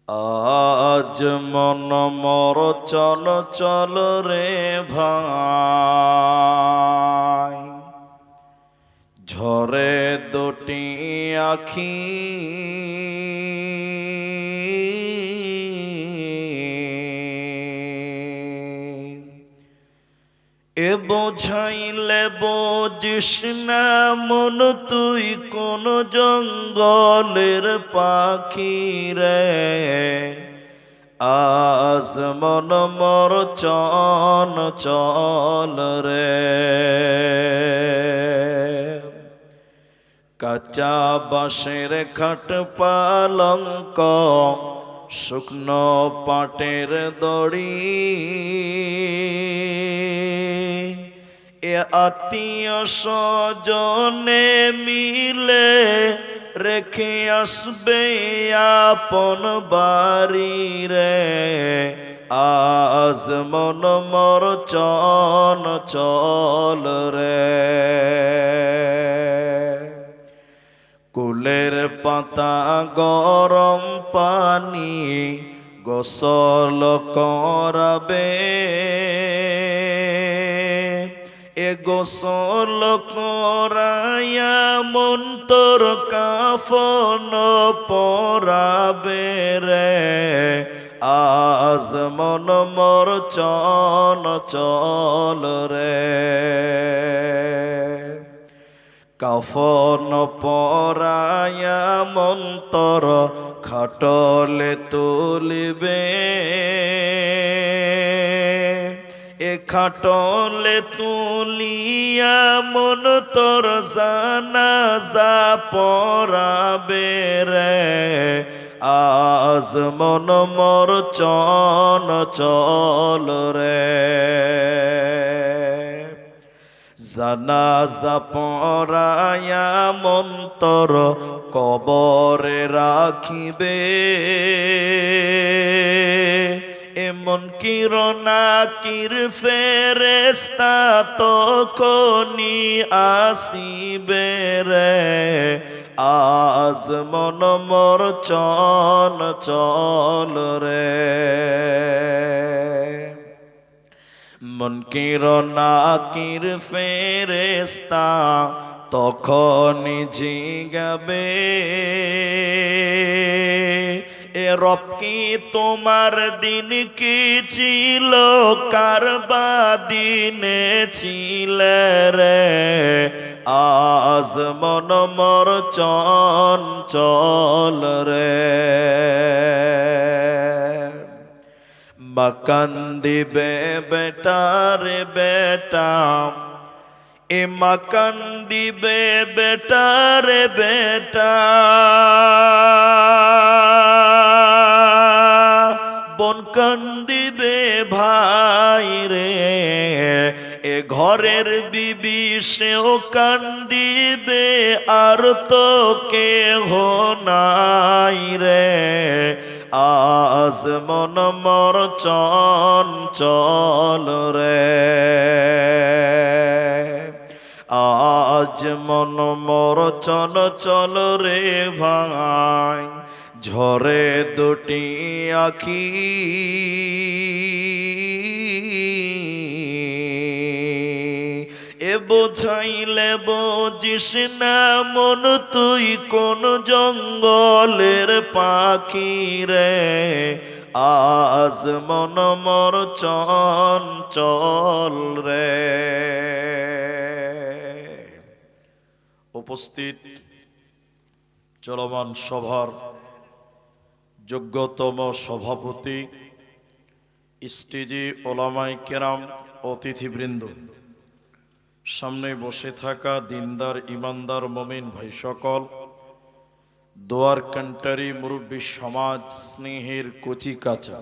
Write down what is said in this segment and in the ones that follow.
আজ মন মর চল চল রে ভাই, ঝরে দুটি আখি এ বোঝাইলে বোঝিস না মন তুই কোন জঙ্গলের পাখি রে। আজ মন মর চন চল রে। কাঁচা বাঁশের খাট পালঙ্ক শুকনো পাটের দড়ি, এ আত্মীয় স্বজনে মিলে রেখে আসবে আপন বাড়ি রে। আজ মন মর চন চল রে। কুলের পাতা গরম পানি গোসল করাবে, এ গোসল করাইয়া মন তোর কাফন পরাবে রে। আজ মন মর চন চল রে। কাফন পরাইয়া মন তোর খাটলে তুলিবে, এ খাটলে তুলিয়া মন তোর জানাজা পড়াবে রে। আজ মন মর চন চল রে। জানাজা পড়াইয়া মন তোর কবরে রাখিবে, এমন কিরণাকির ফেরেশতা তখনি আসিবে রে। আজ মন মর চন চল রে। মুনকির ফেরেশতা তখনই জিগাবে, এ রব কি তোমার দিন কি ছিল, কার দিনে ছিলে রে। আজ মন মর চন চল রে। মাকান দিবে বেটা রে বেটা, এ মাকান দিবে বেটা রে বেটা। বোন কান্দিবে ভাই রে, এ ঘরের বিবি সেও কান্দিবে, আর তো কেহ নাই রে। আজ মন মর চন চল রে। আজ মন মর চন চল রে ভাই, ঝরে দুটি আখি এ বোঝাইলে বুঝিস না মন তুই কোন জঙ্গলের পাখি রে। আজ মন মর চন চল রে। উপস্থিত চলমান সভার যোগ্যতম সভাপতি, স্টেজে ওলামায়ে কেরাম, অতিথিবৃন্দ, সামনে বসে থাকা দিনদার ইমানদার মুমিন ভাই সকল, দোয়ার কান্টারি মুরব্বী সমাজ, স্নেহের কচি কাঁচা,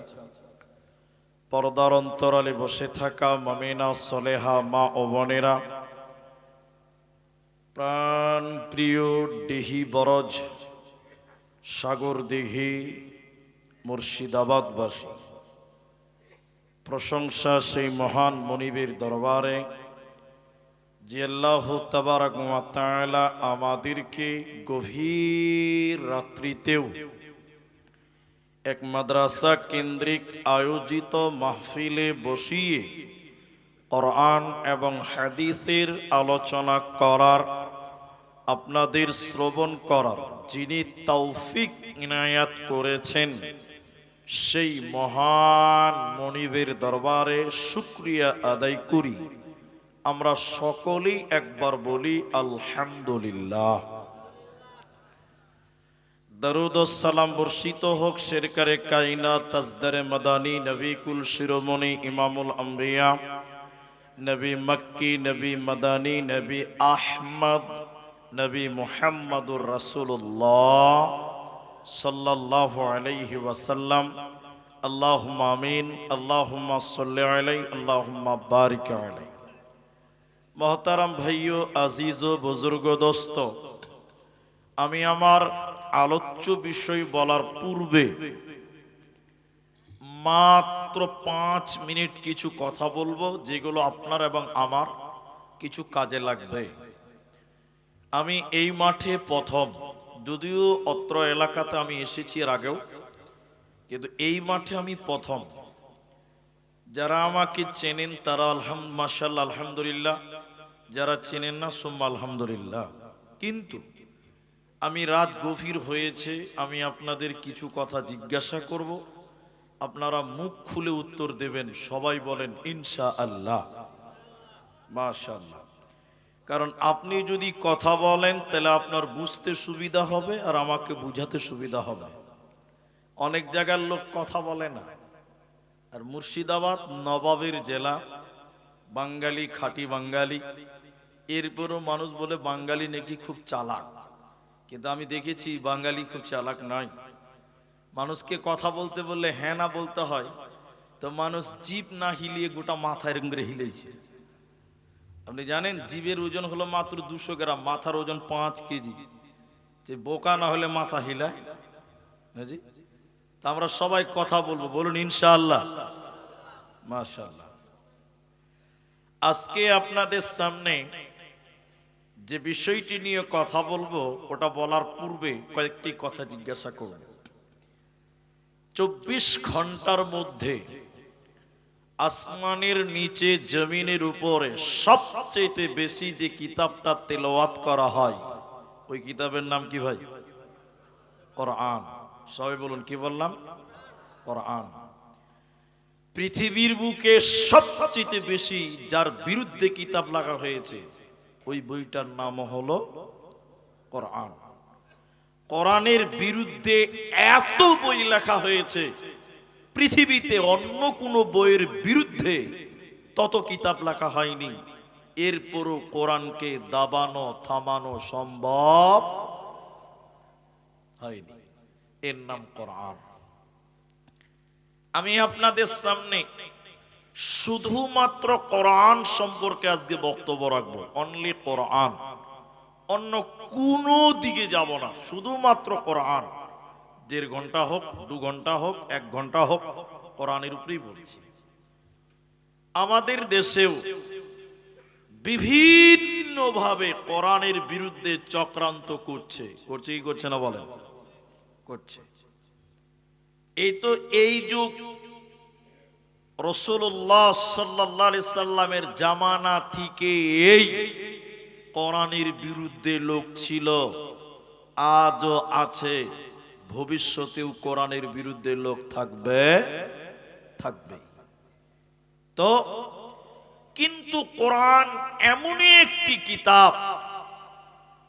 পর্দার অন্তরালে বসে থাকা মুমিনা সলেহা মা ও বোনেরা, প্রাণ প্রিয় ডিহি বরজ সাগর দিঘি মুর্শিদাবাদবাসী, প্রশংসা সেই মহান মনিবের দরবারে যে আল্লাহ তাবারক ওয়া তাআলা আমাদেরকে গভীর রাত্রিতেও এক মাদ্রাসা কেন্দ্রিক আয়োজিত মাহফিলে বসিয়ে কোরআন এবং হাদিসের আলোচনা করার, আপনাদের শ্রবণ করার যিনি তৌফিক ইনায়াত করেছেন, সেই মহান মনিবের দরবারে শুকরিয়া আদায় করি। আমরা সকলেই একবার বলি আলহামদুলিল্লাহ। দরুদ ও সালাম বর্ষিত হোক শেরকারে কায়নাত তাজদারে মাদানী নবী কুল শিরোমণি ইমামুল আম্বিয়া নবী মক্কি নবী মাদানী নবী আহমদ নবী মুহাম্মদুর রাসূলুল্লাহ সাল্লাল্লাহু আলাইহি ওয়াসাল্লাম। আল্লাহুম্মা আমিন। আল্লাহুম্মা সাল্লি আলাইহি আল্লাহুম্মা বারিক আলাইহি। মোহতারাম ভাইও, আজিজ ও বুজুর্গ দোস্ত, আমি আমার আলোচ্য বিষয় বলার পূর্বে মাত্র 5 মিনিট কিছু কথা বলবো, যেগুলো আপনার এবং আমার কিছু কাজে লাগবে। আমি এই মাঠে প্রথম, যদিও অত্র এলাকাতে আমি এসেছি এর আগেও, কিন্তু এই মাঠে আমি প্রথম। যারা আমাকে চেনেন তারা মাশাআল্লাহ আলহামদুলিল্লাহ, যারা চেনেন না সুম্মা আলহামদুলিল্লাহ। কিন্তু আমি রাত গভীর হয়েছে, আমি আপনাদের কিছু কথা জিজ্ঞাসা করব, আপনারা মুখ খুলে উত্তর দেবেন। সবাই বলেন ইনশাআল্লাহ, মাশাআল্লাহ। কারণ আপনি যদি কথা বলেন তাহলে আপনার বুঝতে সুবিধা হবে আর আমাকে বুঝাতে সুবিধা হবে। অনেক জায়গার লোক কথা বলে না। আর মুর্শিদাবাদ নবাবের জেলা, বাঙালি, খাঁটি বাঙালি। এরপরও মানুষ বলে বাঙালি নাকি খুব চালাক, কিন্তু আমি দেখেছি বাঙালি খুব চালাক নয়। মানুষকে কথা বলতে বললে হ্যাঁ না বলতে হয়, তো মানুষ জিভ না হিলিয়ে গোটা মাথায় এরকম করে হিলেছে। আপনি জানেন জিভের ওজন হলো মাত্র 200 গ্রাম, মাথার ওজন 5 কেজি। যে বোকা না হলে মাথা হিলায়। তা আমরা সবাই কথা বলবো, বলুন ইনশাআল্লাহ, মাশাআল্লাহ। আজকে আপনাদের সামনে যে বিষয়টি নিয়ে কথা বলবো, ওটা বলার পূর্বে কয়েকটি কথা জিজ্ঞাসা করব। 24 ঘন্টার মধ্যে আসমানের নিচে জমিনের উপরে সবচেয়ে বেশি যে কিতাবটা তেলাওয়াত করা হয়, ওই কিতাবের নাম কি ভাই? কোরআন। সবাই বলুন, কি বললাম? কোরআন। পৃথিবীর বুকে সবচেয়ে বেশি যার বিরুদ্ধে কিতাব লেখা হয়েছে, ওই বইটার নাম হলো কোরআন। কোরআনের বিরুদ্ধে এত বই লেখা হয়েছে, পৃথিবীতে অন্য কোনো বইয়ের বিরুদ্ধে তত কিতাব লেখা হয়নি। এরপরও কোরআনকে দাবানো থামানো সম্ভব হয়নি। এর নাম কোরআন। আমি আপনাদের সামনে শুধুমাত্র কোরআন সম্পর্কে আজকে বক্তব্য রাখবো, অনলি কোরআন। অন্য কোনো দিকে যাব না, শুধুমাত্র কোরআন। 1.5 ঘন্টা হোক, 2 ঘন্টা হোক, 1 ঘন্টা হোক, কোরআনের উপরেই বলছি। আমাদের দেশেও বিভিন্ন ভাবে কোরআনের বিরুদ্ধে চক্রান্ত করছে কি করছে না বলেন? করছে। এই তো এই যুগ রাসূলুল্লাহ সাল্লাল্লাহু আলাইহি সাল্লামের জামানা থেকে এই কোরআনের বিরুদ্ধে লোক ছিল, আজও আছে, ভবিষ্যতেও কোরআনের বিরুদ্ধে লোক থাকবে। তো কিন্তু কোরআন এমন একটি কিতাব,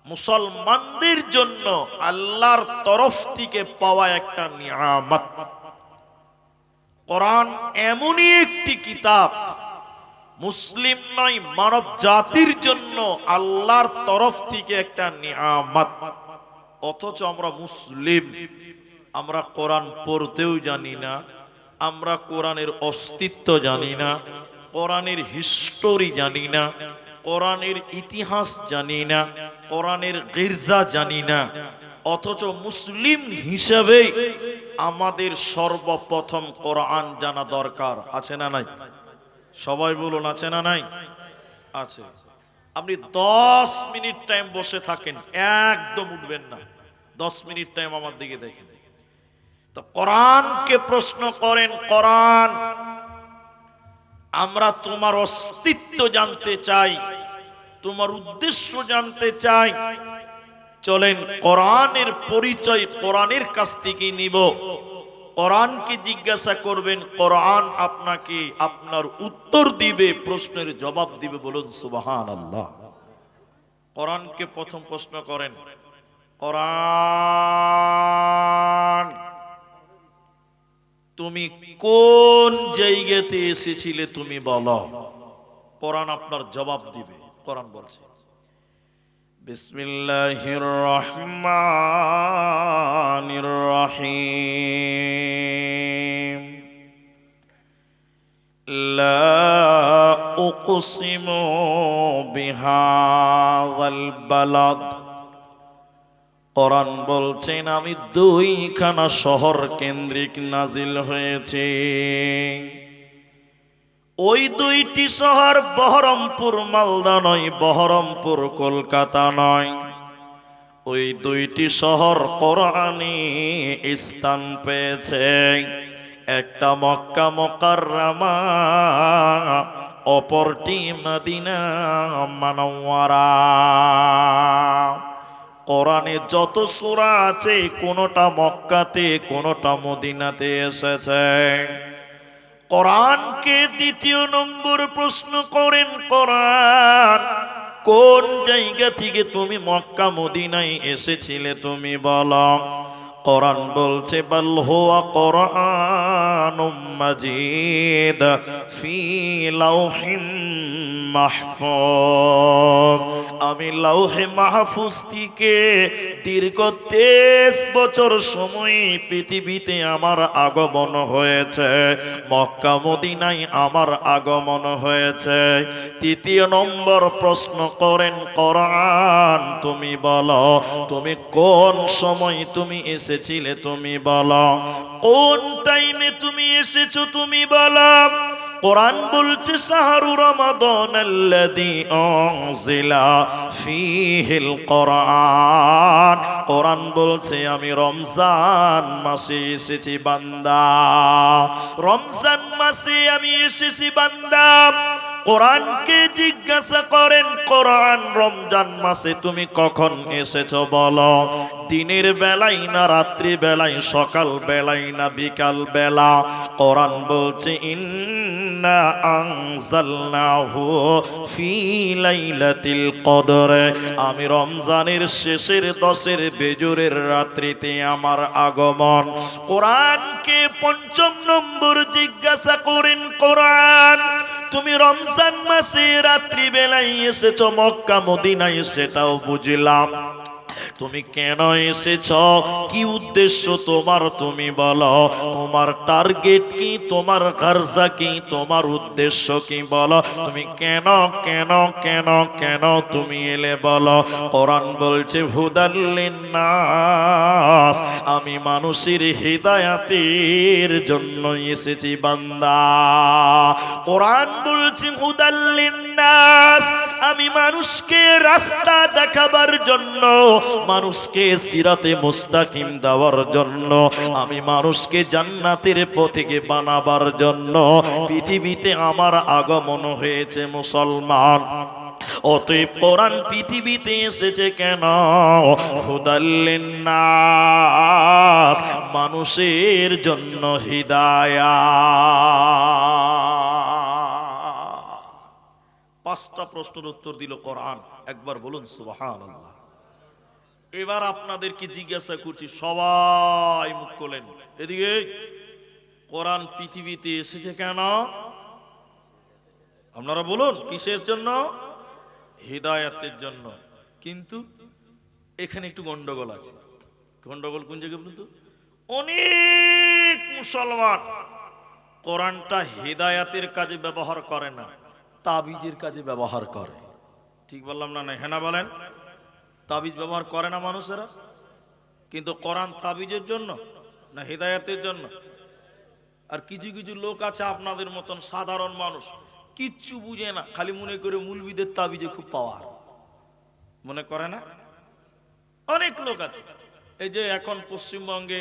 মুসলমানদের জন্য আল্লাহর তরফ থেকে পাওয়া একটা নিয়ামত। কোরআন এমনই একটি কিতাব, মুসলিম নয় মানব জাতির জন্য আল্লাহর তরফ থেকে একটা নিয়ামত। অথচ আমরা মুসলিম, আমরা কোরআন পড়তেও জানি না, আমরা কোরআনের অস্তিত্ব জানি না, কোরআনের হিস্টোরি জানি না, কোরআনের ইতিহাস জানি না, কোরআনের গির্জা জানি না। অথচ মুসলিম হিসেবে আমাদের সর্বপ্রথম কোরআন জানা দরকার, আছে না নাই? সবাই বলুন, আছে না নাই? আছে। আপনি 10 মিনিট টাইম বসে থাকেন, একদম উঠবেন না। 10 মিনিট টাইম আমার দিকে দেখেন। তো কোরআনকে প্রশ্ন করেন, কোরআন আমরা তোমার অস্তিত্ব জানতে চাই, তোমার উদ্দেশ্য জানতে চাই। চলেন কোরআনের পরিচয় কোরআনের কাছ থেকে নিব। কোরআনকে জিজ্ঞাসা করবেন, কোরআন আপনাকে আপনার উত্তর দিবে, প্রশ্নের জবাব দিবে। বলুন সুবহানাল্লাহ। কোরআনকে প্রথম প্রশ্ন করেন, কোরআন তুমি কোন জায়গাতে এসেছিলে তুমি বলো। কোরআন আপনার জবাব দিবে। কোরআন বলছে বিসমিল্লাহির রহমানির রহিম লা উকসিমু বিহাযাল বালাদ। কোরআন বলছেন আমি দুইখানা শহর কেন্দ্রিক নাজিল হয়েছে। ওই দুইটি শহর বহরমপুর মালদা নয়, বহরমপুর কলকাতা নয়। ওই দুইটি শহর কোরআনে স্থান পেয়েছে। একটা মক্কা মুকাররমা, অপরটি মদিনা মুনাওয়ারা। কোরআনে যত সূরা আছে কোনটা মক্কাতে কোনটা মদিনাতে এসেছে। কোরআনকে দ্বিতীয় নম্বর প্রশ্ন করেন, কোরআন কোন জায়গা থেকে তুমি মক্কা মদিনায় এসেছিলে তুমি বলো। কোরআন বলছে বাল হুয়া কোরআনুম মাজিদ ফি লাউহিম মাহফুজ। আমি লাউহে মাহফুজ থেকে দীর্ঘ 23 বছর সময় পৃথিবীতে আমার আগমন হয়েছে, মক্কা মদিনায় আমার আগমন হয়েছে। তৃতীয় নম্বর প্রশ্ন করেন, কোরআন তুমি বলো তুমি কোন সময় তুমি এসেছিলে তুমি বলো, কোন টাইমে তুমি এসেছো তুমি বলো। কোরআন বলছে শাহরু রমাদানাল্লাযী উনজিলা ফীহিল কোরআন। কোরআন বলছে আমি রমজান মাসে এসেছি বান্দা, রমজান মাসে আমি এসেছি বান্দা। কোরআনকে জিজ্ঞাসা করেন, কোরআন রমজান মাসে তুমি কখন এসেছো বলো। দিনের বেলায় না রাত্রি বেলায়, সকাল বেলায় না বিকাল বেলা। কোরআন বলছে ইন্না আনজালনাহু ফি লাইলাতিল কদর। আমি রমজানের শেষের 10 বেজরের রাত্রিতে আমার আগমন। কোরআনকে পঞ্চম নম্বর জিজ্ঞাসা করেন, কোরআন তুমি রমজান মাসে রাত্রি বেলায় এসেছো মক্কা মদিনায় সেটাও বুঝলাম, তুমি কেন এসেছ, কি উদ্দেশ্য তোমার তুমি বলো। তোমার টার্গেট কি, তোমার গারজা কি, তোমার উদ্দেশ্য কি বলো। তুমি কেন কেন কেন কেন তুমি এলে বলো। কোরআন বলছে হুদাল লিন্নাস, আমি মানুষের হিদায়াতের জন্য এসেছি বান্দা। কোরআন বলছে হুদাল লিন্নাস, আমি মানুষকে রাস্তা দেখাবার জন্য, মানুষকে সিরাতে মুস্তাকিম দেওয়ার জন্য, আমি মানুষকে জান্নাতের পথে বানাবার জন্য পৃথিবীতে আমার আগমন হয়েছে মুসলমান। অতএব কোরআন পৃথিবীতে এসেছে কেন, হুদাল লিন্নাস, মানুষের জন্য হিদায়াত। 5টা প্রশ্নের উত্তর দিল কোরআন। একবার বলুন সুবহানাল্লাহ। এবার আপনাদেরকে জিজ্ঞাসা করছি, সবাই মুখ খোলেন এদিকে। কোরআন পৃথিবীতে এসেছে কেন আপনারা বলুন। কিসের জন্য? হিদায়াতের জন্য। কিন্তু এখানে একটু গন্ডগোল আছে। গন্ডগোল কোন জায়গায় বলুন তো? অনেক মুসলমান কোরআনটা হিদায়াতের কাজে ব্যবহার করে না, তাবিজের কাজে ব্যবহার করে। ঠিক বললাম না? হ্যাঁ না বলেন। তাবিজ ব্যবহার করে না মানুষেরা, কিন্তু কোরআন তাবিজের জন্য না হিদায়াতের জন্য। আর কিছু কিছু লোক আছে আপনাদের মতন সাধারণ মানুষ, কিচ্ছু বুঝে না, খালি মনে করে মুলবিদের তাবিজে খুব পাওয়ার মনে করে না। অনেক লোক আছে। এই যে এখন পশ্চিমবঙ্গে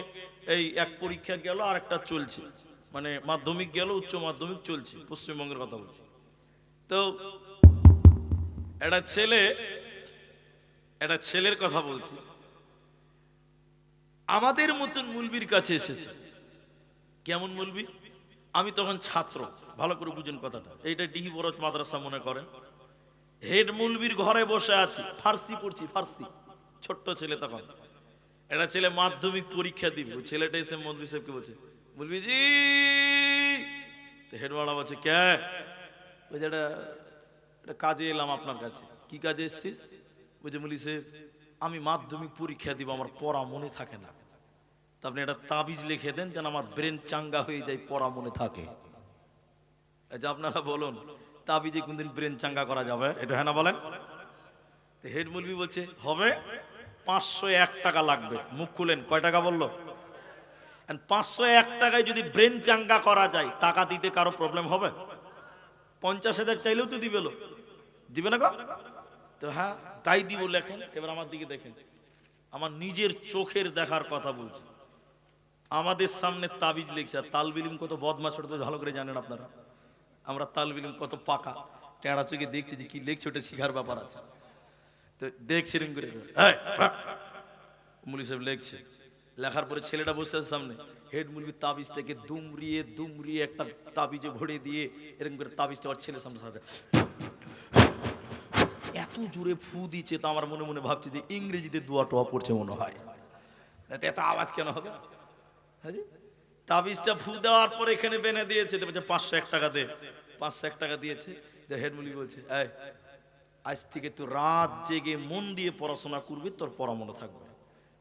এই এক পরীক্ষা গেল আর একটা চলছে, মানে মাধ্যমিক গেল, উচ্চ মাধ্যমিক চলছে, পশ্চিমবঙ্গের কথা বলছি। তো একটা ছেলের কথা বলছি, আমাদের মতন মুলবির কাছে এসেছে। কেমন মুলবি? আমি তখন ছাত্র, ভালো করে বুঝুন কথাটা, এইটা ডিহি বরজ মাদ্রাসা মনে করেন। হেড মুলবির ঘরে বসে আছি, ফার্সি পড়ছি, ফার্সি, ছোট্ট ছেলে তখন। একটা ছেলে মাধ্যমিক পরীক্ষা দিবে, ওই ছেলেটা এসে মৌলভী সাহেবকে বলছে, মৌলভী জি। হেডওয়ালা বলছে, কে? বলছে, এটা কাজে এলাম আপনার কাছে। কি কাজে এসছিস? বলছে, মৌলভী সাহেব আমি মাধ্যমিক পরীক্ষা দিব, আমার পড়া মনে থাকে না, তা আপনি একটা তাবিজ লিখে দেন যেন আমার ব্রেন চাঙ্গা হয়ে যায়, পড়া মনে থাকে। আচ্ছা আপনারা বলুন, তাবিজে কোনদিন ব্রেন চাঙ্গা করা যাবে? এটা হ্যাঁ না বলেন? তো হেড মুলবি বলছে, হবে, 501 টাকা লাগবে। মুখ খুলেন, কয় টাকা বললো? 501 টাকায় যদি ব্রেন চাঙ্গা করা যায়, টাকা দিতে কারো প্রবলেম হবে? 50,000 চাইলেও তো দিবে, দিবে না গো? তো হ্যাঁ তাই দিব, লেখেন। এবার আমার দিকে দেখেন, আমার নিজের চোখের দেখার কথা বলছি। আমাদের সামনে তাবিজ লিখছে, আর তালবিলিম কত বদমাশ, ওটা তো ভালো করে জানেন আপনারা। আমরা তালবিলিম কত পাকা, টেঁড়া চোখে দেখছি যে কি লিখছে, ওটা শিখার ব্যাপার আছে। তো দেখছি রিং করে, মুলি সাহেব লিখছে, লেখার পরে ছেলেটা বসে আছে সামনে, হেড মুলবি তাবিজটাকে দুমড়িয়ে দুমড়িয়ে একটা তাবিজে ভরে দিয়ে এরকম করে তাবিজটা আমার ছেলের সামনে সাথে এত জোরে ফু দিচ্ছে, তো আমার মনে মনে ভাবছি যে ইংরেজিতে দোয়া টোয়া পড়ছে মনে হয়, এত আওয়াজ কেন হবে? তাবিজটা ফু দেওয়ার পর এখানে বেনে দিয়েছে, 501 টাকা দে। 501 টাকা দিয়েছে। হেড মুলবি বলছে, এই আজ থেকে তুই রাত জেগে মন দিয়ে পড়াশোনা করবি, তোর পড়া মনে থাকবে।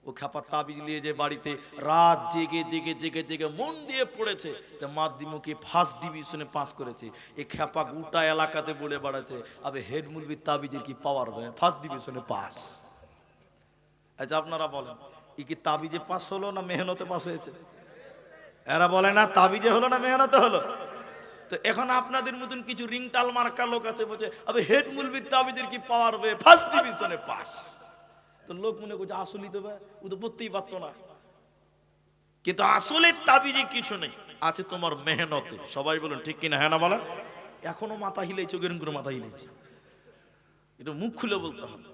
ও খাপা তাবিজ নিয়ে যে বাড়িতে রাত জেগে জেগে জেগে জেগে মন দিয়ে পড়েছে, মাধ্যমিকে ফার্স্ট ডিভিশনে পাস করেছে। এই খাপা গোটা এলাকাতে বলে বেড়াচ্ছে, আবে হেড মুলবির তাবিজের কি পাওয়ার, ফার্স্ট ডিভিশনে পাস। আচ্ছা আপনারা বলেন, ই কি তাবিজে পাস হলো না মেহনতে পাস হয়েছে? এরা বলে না তাবিজে হলো না মেহনতে হলো। তো এখন আপনাদের মতন কিছু রিংটাল মার্কা লোক আছে, বলছে আবে হেড মুলবির তাবিজের কি পাওয়ার, ফার্স্ট ডিভিশনে পাস। তো লোক মনে করছে আসলেই তো ও তো পড়তেই পারতো না, কিন্তু আসলে তাবিজে কিছু নেই, আছে তোমার মেহনতে। সবাই বলুন ঠিক কিনা, হ্যাঁ না বলেন? এখনো মাথা হিলেছে, গেরুম করে মাথা হিলেছে, এটা মুখ খুলে বলতে হবে।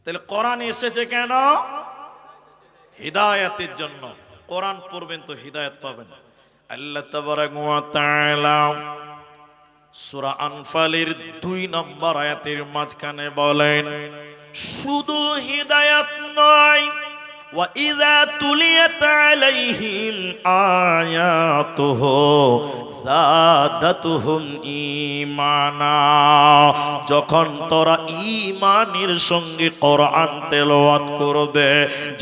তাহলে কোরআন এসেছে কেন? হিদায়াতের জন্য। কোরআন পড়বেন তো হিদায়াত পাবেন। আল্লাহ তাবারাক ওয়া তাআলা সূরা আনফালের 2 নম্বর আয়াতের মাঝখানে বলেন, শুধু হিদায়াত নয়, ওয়া ইযা তুলিয়াত আলাইহিম আয়াতুহু যাদাতুহুম ঈমানা। যখন তোরা ঈমানের সঙ্গে কোরআন তেলাওয়াত করবে,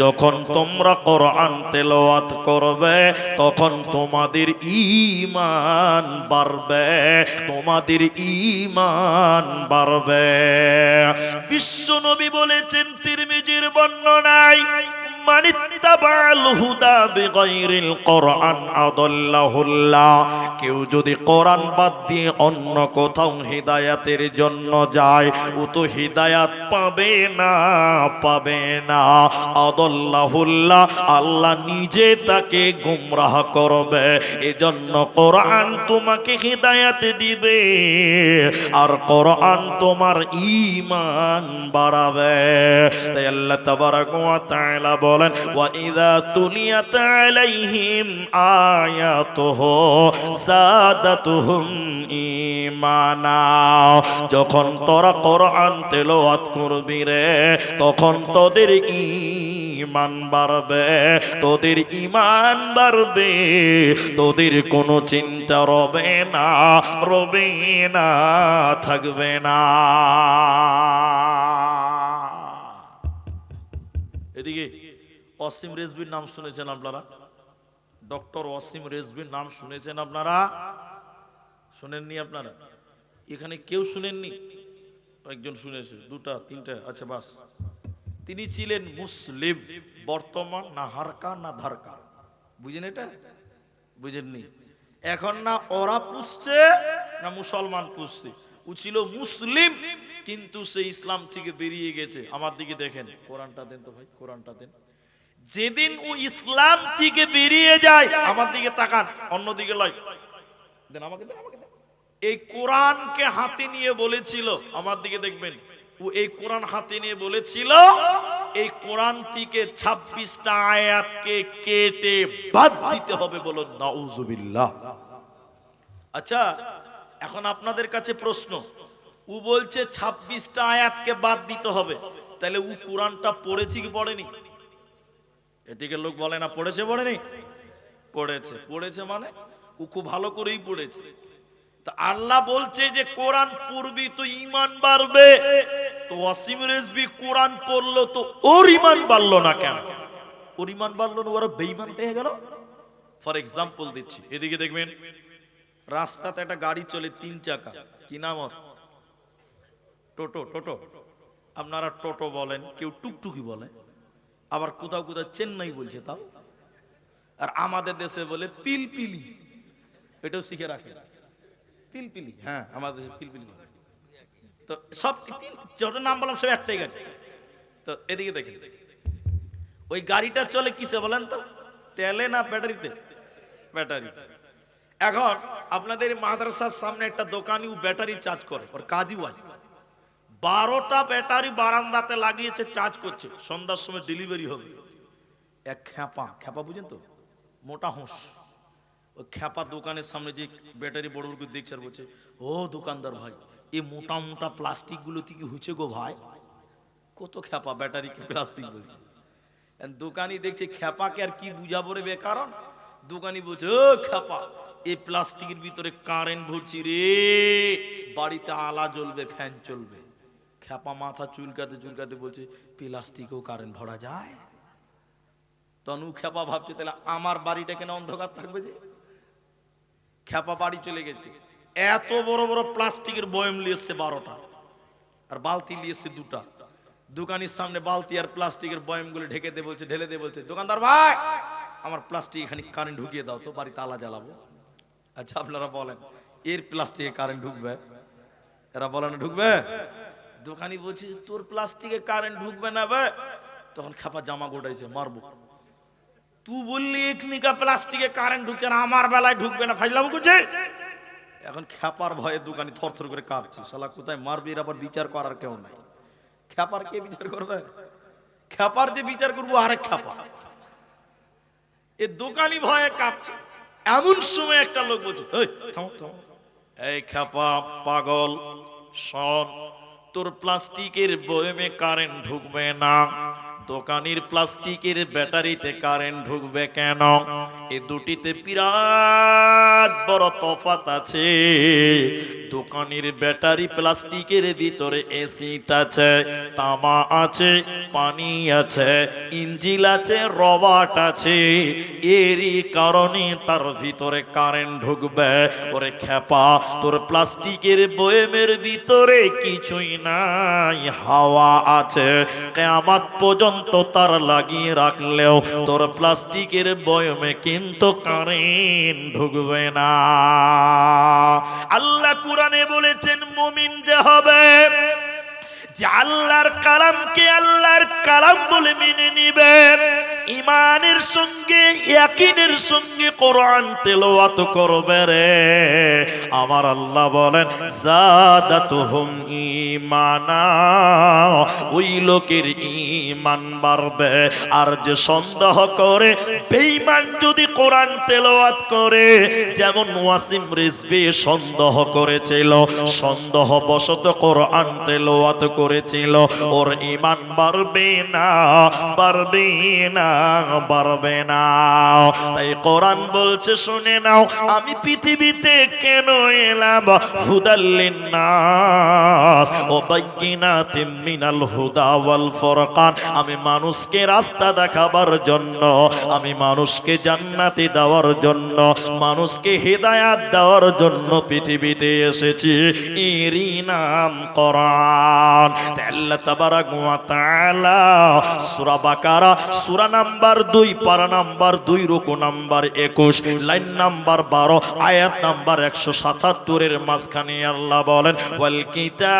যখন তোমরা কোরআন তেলাওয়াত করবে, তখন তোমাদের ঈমান বাড়বে, তোমাদের ঈমান বাড়বে। বিশ্ব নবী বলেছেন তিরমিজির বর্ণনায়, কেউ যদি কোরআন বাদ দিয়ে অন্য কোথাও হিদায়াতের জন্য যায়, ও তো হিদায়াত পাবে না, পাবে না। আদাল্লাহুল্লাহ, আল্লাহ নিজে তাকে গুমরাহ করবে। এজন্য কোরআন তোমাকে হিদায়াত দিবে, আর কোরআন তোমার ঈমান বাড়াবে। তাই আল্লাহ তাবারাক ওয়া তাআলা বলেন, ওয়া ইযা তুলিয়াত আলাইহিম আয়াতুহু যাদাতুহুম ঈমানা। যখন তোরা কোরআন তেলাওয়াত করবি রে, তখন তোদের ঈমান বাড়বে, তোদের ঈমান বাড়বে, তোদের কোনো চিন্তা রবে না, রবে না, থাকবে না। এদিকে অসীম রেজভির নাম শুনেছেন আপনারা? ডক্টর অসীম রেজভির নাম শুনেছেন আপনারা? শুনেননি আপনারা? এখানে কেউ শুনেননি? একজন শুনেছে, দুটা তিনটা, আচ্ছা বাস। তিনি ছিলেন মুসলিম, বর্তমান না হারকা না ধারকা, বুঝেন এটা? বুঝেননি? এখন না ওরা পুষছে না মুসলমান পুষছে, ও ছিল মুসলিম, কিন্তু সে ইসলাম থেকে বেরিয়ে গেছে। আমার দিকে দেখেন, কোরআনটা দেন তো ভাই, কোরআনটা দেন। যেদিন ও ইসলাম থেকে বেরিয়ে যায়, আমার দিকে তাকান, অন্যদিকে লয়, দেন আমাকে দেন, আমাকে দেন। এই কোরআনকে হাতে নিয়ে বলেছিল, আমার দিকে দেখবেন, ও এই কোরআন হাতে নিয়ে বলেছিল এই কোরআন থেকে 26টা আয়াতকে কেটে বাদ দিতে হবে, বলো নাউজুবিল্লাহ। আচ্ছা, এখন আপনাদের কাছে প্রশ্ন, ও বলছে 26টা আয়াতকে বাদ দিতে হবে, তাহলে ও কোরআনটা পড়েছে কি পড়েনি? এদিকে লোক বলে না পড়েছে, পড়েনি? পড়েছে। পড়েছে মানে ও খুব ভালো করেই পড়েছে। তো আল্লাহ বলছে যে কোরআন পড়বি তো ঈমান বাড়বে, তো ওয়াসিম রেজভী কোরআন পড়লো তো ওর ঈমান বাড়লো না কেন? ওর ঈমান বাড়লো না, ওরা বেঈমান হয়ে গেল। ফর এক্সাম্পল দিচ্ছি, এদিকে দেখবেন, রাস্তাতে একটা গাড়ি চলে 3 চাকা, কি নাম ওর? টোটো। টোটো, আপনারা টোটো বলেন, কেউ টুকটুকি বলে, আবার কোথাও কোথাও চেন্নাই বলছে তাও, আর আমাদের দেশে বলে পিলপিলি, এটাও শিখে রাখে, পিলপিলি। হ্যাঁ, আমাদের দেশে পিলপিলি। তো সব যত নাম বললাম সব একটাই গাড়ি। তো এদিকে দেখি, ওই গাড়িটা চলে কিসে বলেন তো? তেলে না ব্যাটারিতে? ব্যাটারি। এখন আপনাদের মাদ্রাসার সামনে একটা দোকানি ও ব্যাটারি চার্জ করে, ওর কাজই ওয়াজ। 12টা ব্যাটারি বারান্দাতে লাগিয়েছে, চার্জ করছে, সন্ধ্যার সময় ডেলিভারি হবে। এক খ্যাপা, খ্যাপা বুঝেন তো, মোটা হোঁস, ওই খ্যাপা দোকানের সামনে যে ব্যাটারি বড় বড় দেখছে আর বলছে, ও দোকানদার ভাই, এই মোটা মোটা প্লাস্টিক গুলো কি হচ্ছে গো ভাই? কত খ্যাপা ব্যাটারিকে প্লাস্টিক বলছে। দোকানি দেখছে খ্যাপাকে আর কি বুঝাবো রে বেকারণ। দোকানি বলছে, ও খ্যাপা, এই প্লাস্টিকের ভিতরে কারেন্ট ভরছি রে, বাড়িতে আলা জ্বলবে, ফ্যান চলবে। খ্যাপা মাথা চুলকাতে চুলকাতে বলছে, প্লাস্টিকেও কারেন্ট ভরা যায়? তনু খ্যাপা ভাবছে, তাহলে আমার বাড়িটা কেন অন্ধকার থাকবে? যে খ্যাপা বাড়ি চলে গেছে, এত বড় বড় প্লাস্টিকের বয়ম নিয়ে এসছে 12টা, আর বালতি নিয়ে এসছে 2টা। দোকানের সামনে বালতি আর প্লাস্টিকের বয়ম গুলো ঢেকে দে বলছে, ঢেলে দে বলছে, দোকানদার ভাই আমার প্লাস্টিক এখানে কারেন্ট ঢুকিয়ে দাও তো, বাড়িতে আলা জ্বালাবো। আচ্ছা আপনারা বলেন, এর প্লাস্টিকে কারেন্ট ঢুকবে? এরা বলে না ঢুকবে? দোকানি বলছে, তোর প্লাস্টিকে কারেন্ট ঢুকবে না বে। তখন খ্যাপা জামা গোটাইছে, মারবো। তুই বললি একনিকা প্লাস্টিকে কারেন্ট ঢুকছে না, আমার বেলায় ঢুকবে না, ফাইজলাম করছে। এখন খ্যাপার ভয়ে দোকানি থরথর করে কাঁপছে, শালা কোথায় মারবি, এর আবার বিচার করার কেউ নাই। খ্যাপার কে বিচার করবে? খ্যাপার যে বিচার করবো আরেক খ্যাপা। এ দোকানি ভয়ে কাঁপছে। এমন সময় একটা লোক বলছে, এই থামো থামো, এই খ্যাপা পাগল, শোন, তোর প্লাস্টিকের বয়মে কারেন্ট ঢুকবে না, দোকানের প্লাস্টিকের ব্যাটারিতে কারেন্ট ঢুকবে কেন? এই দুটিতে বিরাট বড় তফাৎ আছে। দোকানের ব্যাটারি প্লাস্টিকের ভিতরে এসিড আছে, তামা আছে, পানি আছে, ইঞ্জিন আছে, রবার্ট আছে, এরই কারণে তার ভিতরে কারেন্ট ঢুকবে। ওরে খ্যাপা, তোর প্লাস্টিকের বয়মের ভিতরে কিছুই নাই, হাওয়া আছে। কিয়ামত পর্যন্ত তার লাগিয়ে রাখলেও তোর প্লাস্টিকের বয়মে কিন্তু কারেন্ট ঢুকবে না। আল্লাহ কোরআনে বলেছেন, মুমিন যে হবে, যে আল্লাহর কালামকে আল্লাহর কালাম বলে মেনে নিবে, ঈমানের সঙ্গে ইয়াকিনের সঙ্গে কোরআন তেলাওয়াত করবে রে, আমার আল্লাহ বলেন, যাদাতুহুম ঈমানা, ওই লোকের ঈমান বাড়বে। আর যে সন্দেহ করে, বেঈমান যদি কোরআন তেলাওয়াত করে, যেমন ওয়াসিম রিজভী সন্দেহ করেছিল, সন্দেহ বশত কোরআন তেলাওয়াত করেছিল, ওর ঈমান বাড়বে না, বাড়বে না, বাড়বে না। তাই কোরআন বলছে, শুনে নাও, আমি পৃথিবীতে কেন এলাম, হুদাল লিন্নাস ওয়া বাইয়িনাতিম মিনাল হুদা ওয়াল ফুরকান, আমি মানুষকে রাস্তা দেখাবার জন্য, আমি মানুষকে জান্নাতে দেওয়ার জন্য, মানুষকে হেদায়েত দেওয়ার জন্য পৃথিবীতে এসেছি, এরই নাম কোরআন। আল্লাহ তাবারাক ওয়া তাআলা সূরা বাকারা সূরা নাম্বার 2 পারা নাম্বার 2 রুকু নাম্বার 21 লাইন নাম্বার 12 আয়াত নাম্বার 177 এর মাঝখানে আল্লাহ বলেন, ওয়াল কিতাব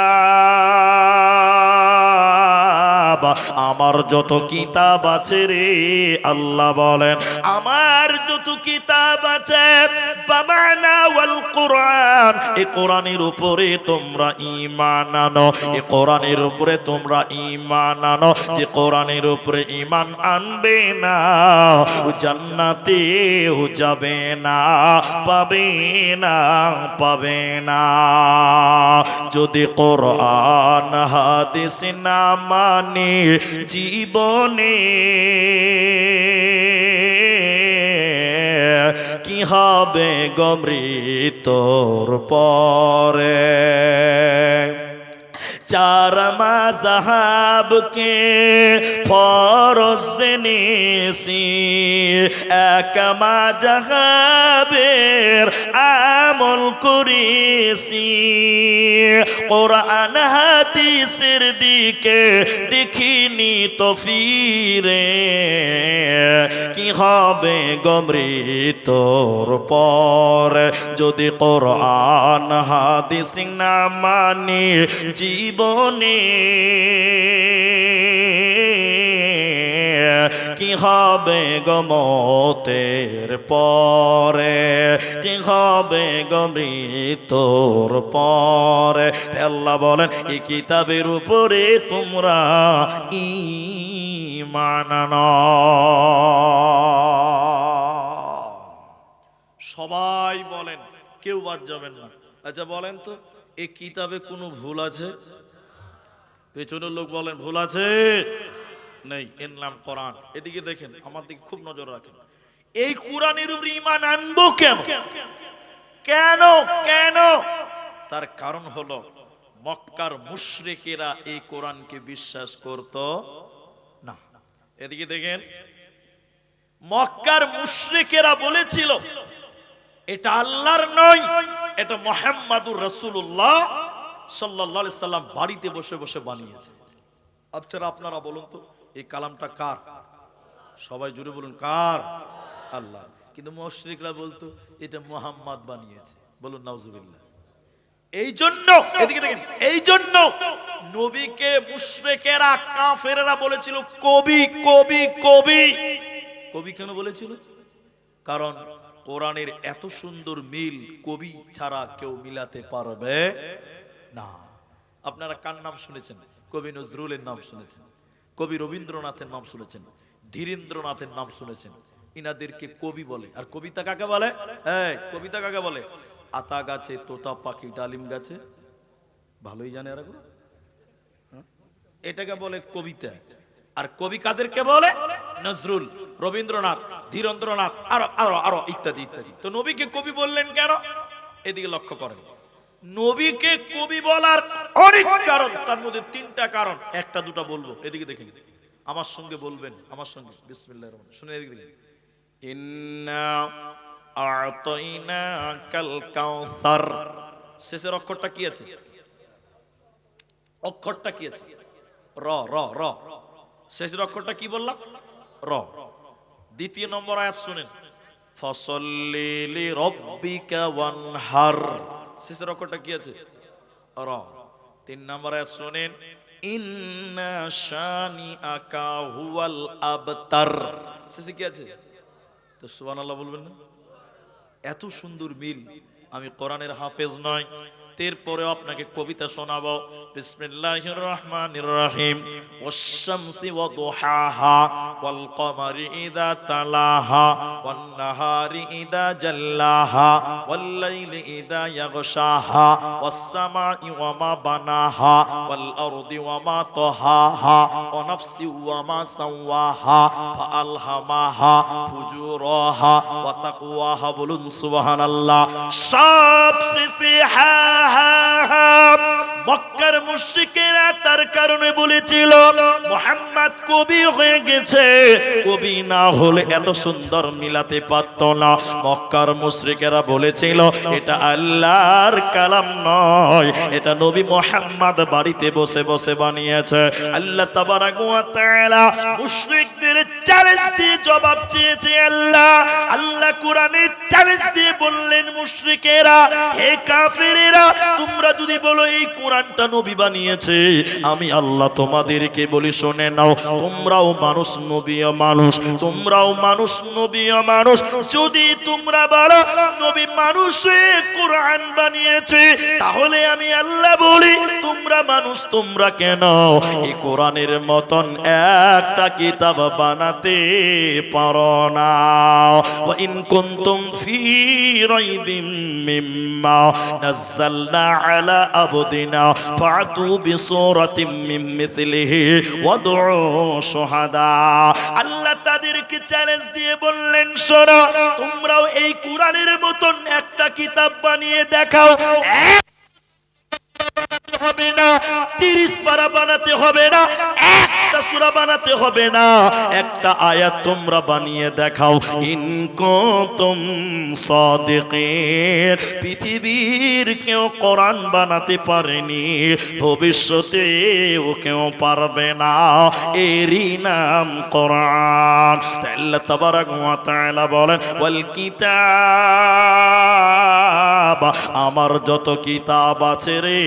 কিতাব, আমার যত কিতাব আছে রে আল্লাহ বলেন আমার যত কিতাব আছে বামানা ওয়াল কোরআন, এই কোরআনের উপরে তোমরা ঈমান আনো, এই কোরআনের উপরে তোমরা ঈমান আনো। যে কোরআনের উপরে ঈমান আনবে না ও জান্নাতে ও যাবে না, পাবে না, পাবে না। যদি কোরআন হাদিস না মানে জীবনে কি হবে গো মৃত্যুর পরে। চার মাযহাবকে ফরজ জেনেছি, এক মাযহাবের আমল করেছি। কোরআন হাদিসের দিকে দেখিনি তো ফিরে, কি হবে গো মৃত্যুর পরে। যদি কোরআন হাদিস না মানি জীবনে কি হবে গো মতের পরে, কি হবে গো মৃত্যুর পরে। আল্লাহ বলেন এই কিতাবের উপরে তোমরা ঈমান আনো। সবাই বলেন, কেউ বাদ যাবেন না। আচ্ছা বলেন তো এই কিতাবে কোনো ভুল আছে? পেছনের লোক বলেন ভুল আছে? নেই। এর নাম কোরআন। এদিকে দেখেন, আমার দিকে খুব নজর রাখেন। এই কোরআনের উপর ঈমান আনবো কেন? কেন কেন? তার কারণ হলো মক্কার মুশরিকেরা এই কোরআনকে বিশ্বাস করত না। এদিকে দেখেন, মক্কার মুশরিকেরা বলেছিল এটা আল্লাহর নয়, এটা মুহাম্মাদুর রাসূলুল্লাহ সাল্লাল্লাহু আলাইহি সাল্লাম বাড়িতে বসে বসে বানিয়েছে। আচ্ছা আপনারা বলুন তো এই কালামটা কার? সবাই জুড়ে বলুন কার? আল্লাহ। কিন্তু মুশরিকরা বলতো এটা মুহাম্মদ বানিয়েছে। বলুন নাউজুবিল্লাহ। এই জন্য এদিকে দেখেন, এই জন্য নবীকে মুশরিকেরা কাফেররা বলেছিল কবি কবি কবি। কবি কেন বলেছিল? কারণ কোরআনের এত সুন্দর মিল কবি ছাড়া কেউ মিলাতে পারবে না। আপনারা কার নাম শুনেছেন? কবি নজরুলের নাম শুনেছেন, কবি রবীন্দ্রনাথের নাম শুনেছেন, ধীরেন্দ্রনাথের নাম শুনেছেন। ইনাদেরকে কবি বলে। আর কবিতা কাকে বলে? হ্যাঁ, কবিতা কাকে বলে? আতা গাছে তোতা পাখি ডালিম গাছে, ভালোই জানে এরা। এটাকে বলে কবিতা। আর কবি কাদেরকে বলে? নজরুল, রবীন্দ্রনাথ, ধীরেন্দ্রনাথ, আরো আরো আরো ইত্যাদি ইত্যাদি। তো নবীকে কবি বললেন কেন? এদিকে লক্ষ্য করেন, নবীকে কবি বলার অনেক কারণ, তার মধ্যে তিনটা কারণ, একটা দুটা বলবো। এদিকে দেখেন, আমার সঙ্গে বলবেন, আমার সঙ্গে বিসমিল্লাহির রহমানির রহিম। শুনে এদিকে দেখেন, ইন্না আ'তাইনাকাল কাউসার। শেষের অক্ষরটা কি আছে? অক্ষরটা কি আছে? র র র। শেষের অক্ষরটা কি বললাম? র। দ্বিতীয় নম্বর আয়াত শুনেন, ফসল্লি লিরাব্বিকা ওয়ানহার। শেষের অক্ষরটা কি আছে? র। তিন নম্বর আয়াত শুনেন, ইন্না শানিআকা হুয়াল আবতার। শেষে কি আছে? তো সুবহানাল্লাহ বলবেন না? এত সুন্দর মিল। আমি কোরআনের হাফেজ নয়, এরপরেও আপনাকে কবিতা শোনাবো। বিসমিল্লাহির রহমানির রহিম। ওয়াশ-শামসি ওয়া দুহাহা ওয়াল কমারি ইযা তালাহা ওয়ান নাহারি ইযা জাল্লাহা ওয়াল লাইলি ইযা ইয়াগশাহা ওয়াস সামাই ওয়া মা বানাহা ওয়াল আরদি ওয়া মা তাহাহা ওয়া নাফসি ওয়া মা সাওয়াহা ফাআলহামাহা ফুজুরাহা ওয়া তাকওয়াহা। বলুন সুবহানাল্লাহ। সবশেষে মক্কার মুশরিকেরা তার কারণে বলেছিল মুহাম্মদ কবি হয়ে গেছে, কবি না হলে এত সুন্দর মিলাতে পারত না। মক্কার মুশরিকেরা বলেছিল এটা আল্লাহর কালাম নয়, এটা নবী মুহাম্মদ বাড়িতে বসে বসে বানিয়েছে। আল্লাহ তাবারাক ওয়া তাআলা মুশরিকদের চ্যালেঞ্জ দিয়ে জবাব চেয়েছে। আল্লাহ কোরআনে চ্যালেঞ্জ দিয়ে বললেন, মুশরিকেরা, হে কাফেরেরা, তোমরা যদি বলো এই কোরআনটা নবী বানিয়েছে, আমি আল্লাহ তোমাদেরকে বলি শুনে নাও, তোমরাও মানুষ নবীও মানুষ, তোমরাও মানুষ নবীও মানুষ। যদি তোমরা বলো নবী মানুষে কোরআন বানিয়েছে, তাহলে আমি আল্লাহ বলি তোমরা মানুষ, তোমরা কেন এই কোরআনের মতন একটা কিতাব বানাতে পারো না? ওয়া ইন কুনতুম ফি রাইবিম মিম্মা নাযালনা আলা আবদিনা ফাতু বিসূরাতিম মিন মিথলিহি ওয়াদউ শুহাদা। আল্লাহ তাদেরকে চ্যালেঞ্জ দিয়ে বললেন, শোনো, তোমরাও এই কোরআনের মতন একটা কিতাব বানিয়ে দেখাও। হবে না 30 পারা বানাতে হবে না, একটা সূরা বানাতে হবে না, একটা আয়াত তোমরা বানিয়ে দেখাও। ইন কুনতুম সাদিকিন। পৃথিবীর কেউ কোরআন বানাতে পারেনি, ভবিষ্যতেও কেউ পারবে না, এরই নাম কোরআন। আল্লাহ তাবারাক ওয়া তাআলা বলেন, ওয়াল কিতাব, আমার যত কিতাব আছে রে,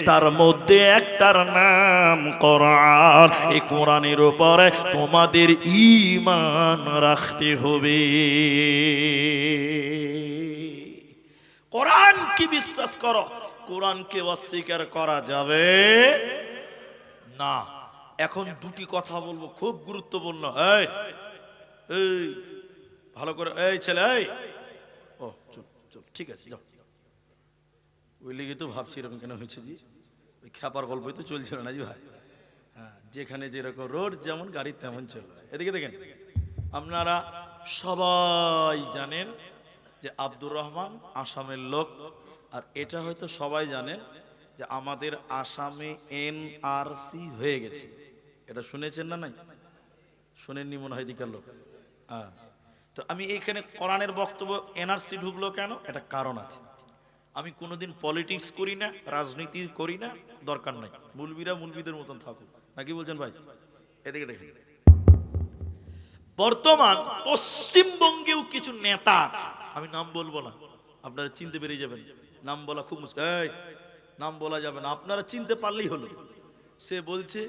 তার মধ্যে একটার নাম কোরআন। এই কোরআনের উপরে তোমাদের ঈমান রাখতে হবে। কোরআনকে বিশ্বাস করো, কোরআনকে অস্বীকার করা যাবে না। এখন দুটি কথা বলবো, খুব গুরুত্বপূর্ণ। এই এই ভালো করে, এই ছেলে, এই ও চুপ চুপ, ঠিক আছে যাও। ওই লেগে তো ভাবছি এরকম কেন হয়েছে জি, ওই খ্যাপার গল্পই তো চলছিল না জি ভাই। হ্যাঁ, যেখানে যেরকম রোড যেমন গাড়ি তেমন চলবে। এদিকে দেখেন, আপনারা সবাই জানেন যে আব্দুর রহমান আসামের লোক, আর এটা হয়তো সবাই জানেন যে আমাদের আসামে এনআরসি হয়ে গেছে। এটা শুনেছেন না? নাই শুনেননি মনে হয় দিকার লোক। হ্যাঁ, তো আমি এইখানে কোরআনের বক্তব্য, এনআরসি ঢুকলো কেন, এটা কারণ আছে। আমি কোনোদিন পলিটিক্স করি না, রাজনীতি করি না, দরকার নাই। মুলবিরা মুলবিদের মতন থাকুক, নাকি বলছেন ভাই? এদিকে দেখেন, বর্তমান পশ্চিমবঙ্গেও কিছু নেতা আছে, আমি নাম বলবো না, আপনারা চিনতে পেরে যাবেন। নাম বলা খুব মুশকিল, এই নাম বলা যাবে না, আপনারা চিনতে পারলেই হলো। সে বলছে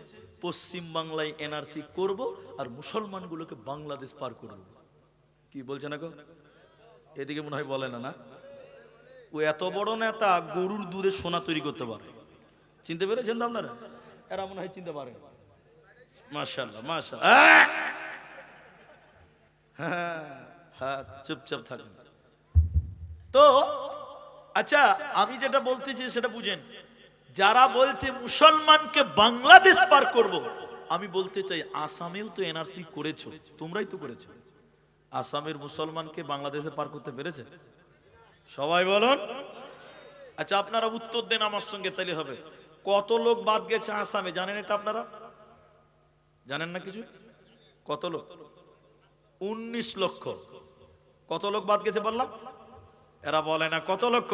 পশ্চিম বাংলায় এনআরসি করব আর মুসলমানগুলোকে বাংলাদেশ পার করব। কি বলছে না গো? এদিকে মনে হয় বলে না, না? ও এত বড় নেতা, গরুর দুধে সোনা তৈরি করতে পারে। চিনতে পেরেছেন তো আপনারা? এরা মনে হয় চিনতে পারে। মাশাআল্লাহ মাশাআল্লাহ। হ্যাঁ হ্যাঁ, চুপচাপ থাকুন তো। আচ্ছা, আমি যেটা বলতেছি সেটা বুঝেন। যারা বলছে মুসলমানকে বাংলাদেশ পার করব, আমি বলতে চাই আসামেও তো এনআরসি করেছো, তোমরাই তো করেছো। আসামের মুসলমানকে বাংলাদেশে পার করতে পেরেছে? সবাই বলুন। আচ্ছা, আপনারা উত্তর দেন আমার সঙ্গে, তাহলে হবে। কত লোক বাদ গেছে আসামে জানেন এটা আপনারা? জানেন না কিছু? কত লোক? 19 লক্ষ। কত লোক বাদ গেছে বললাম? এরা বলে না কত লক্ষ?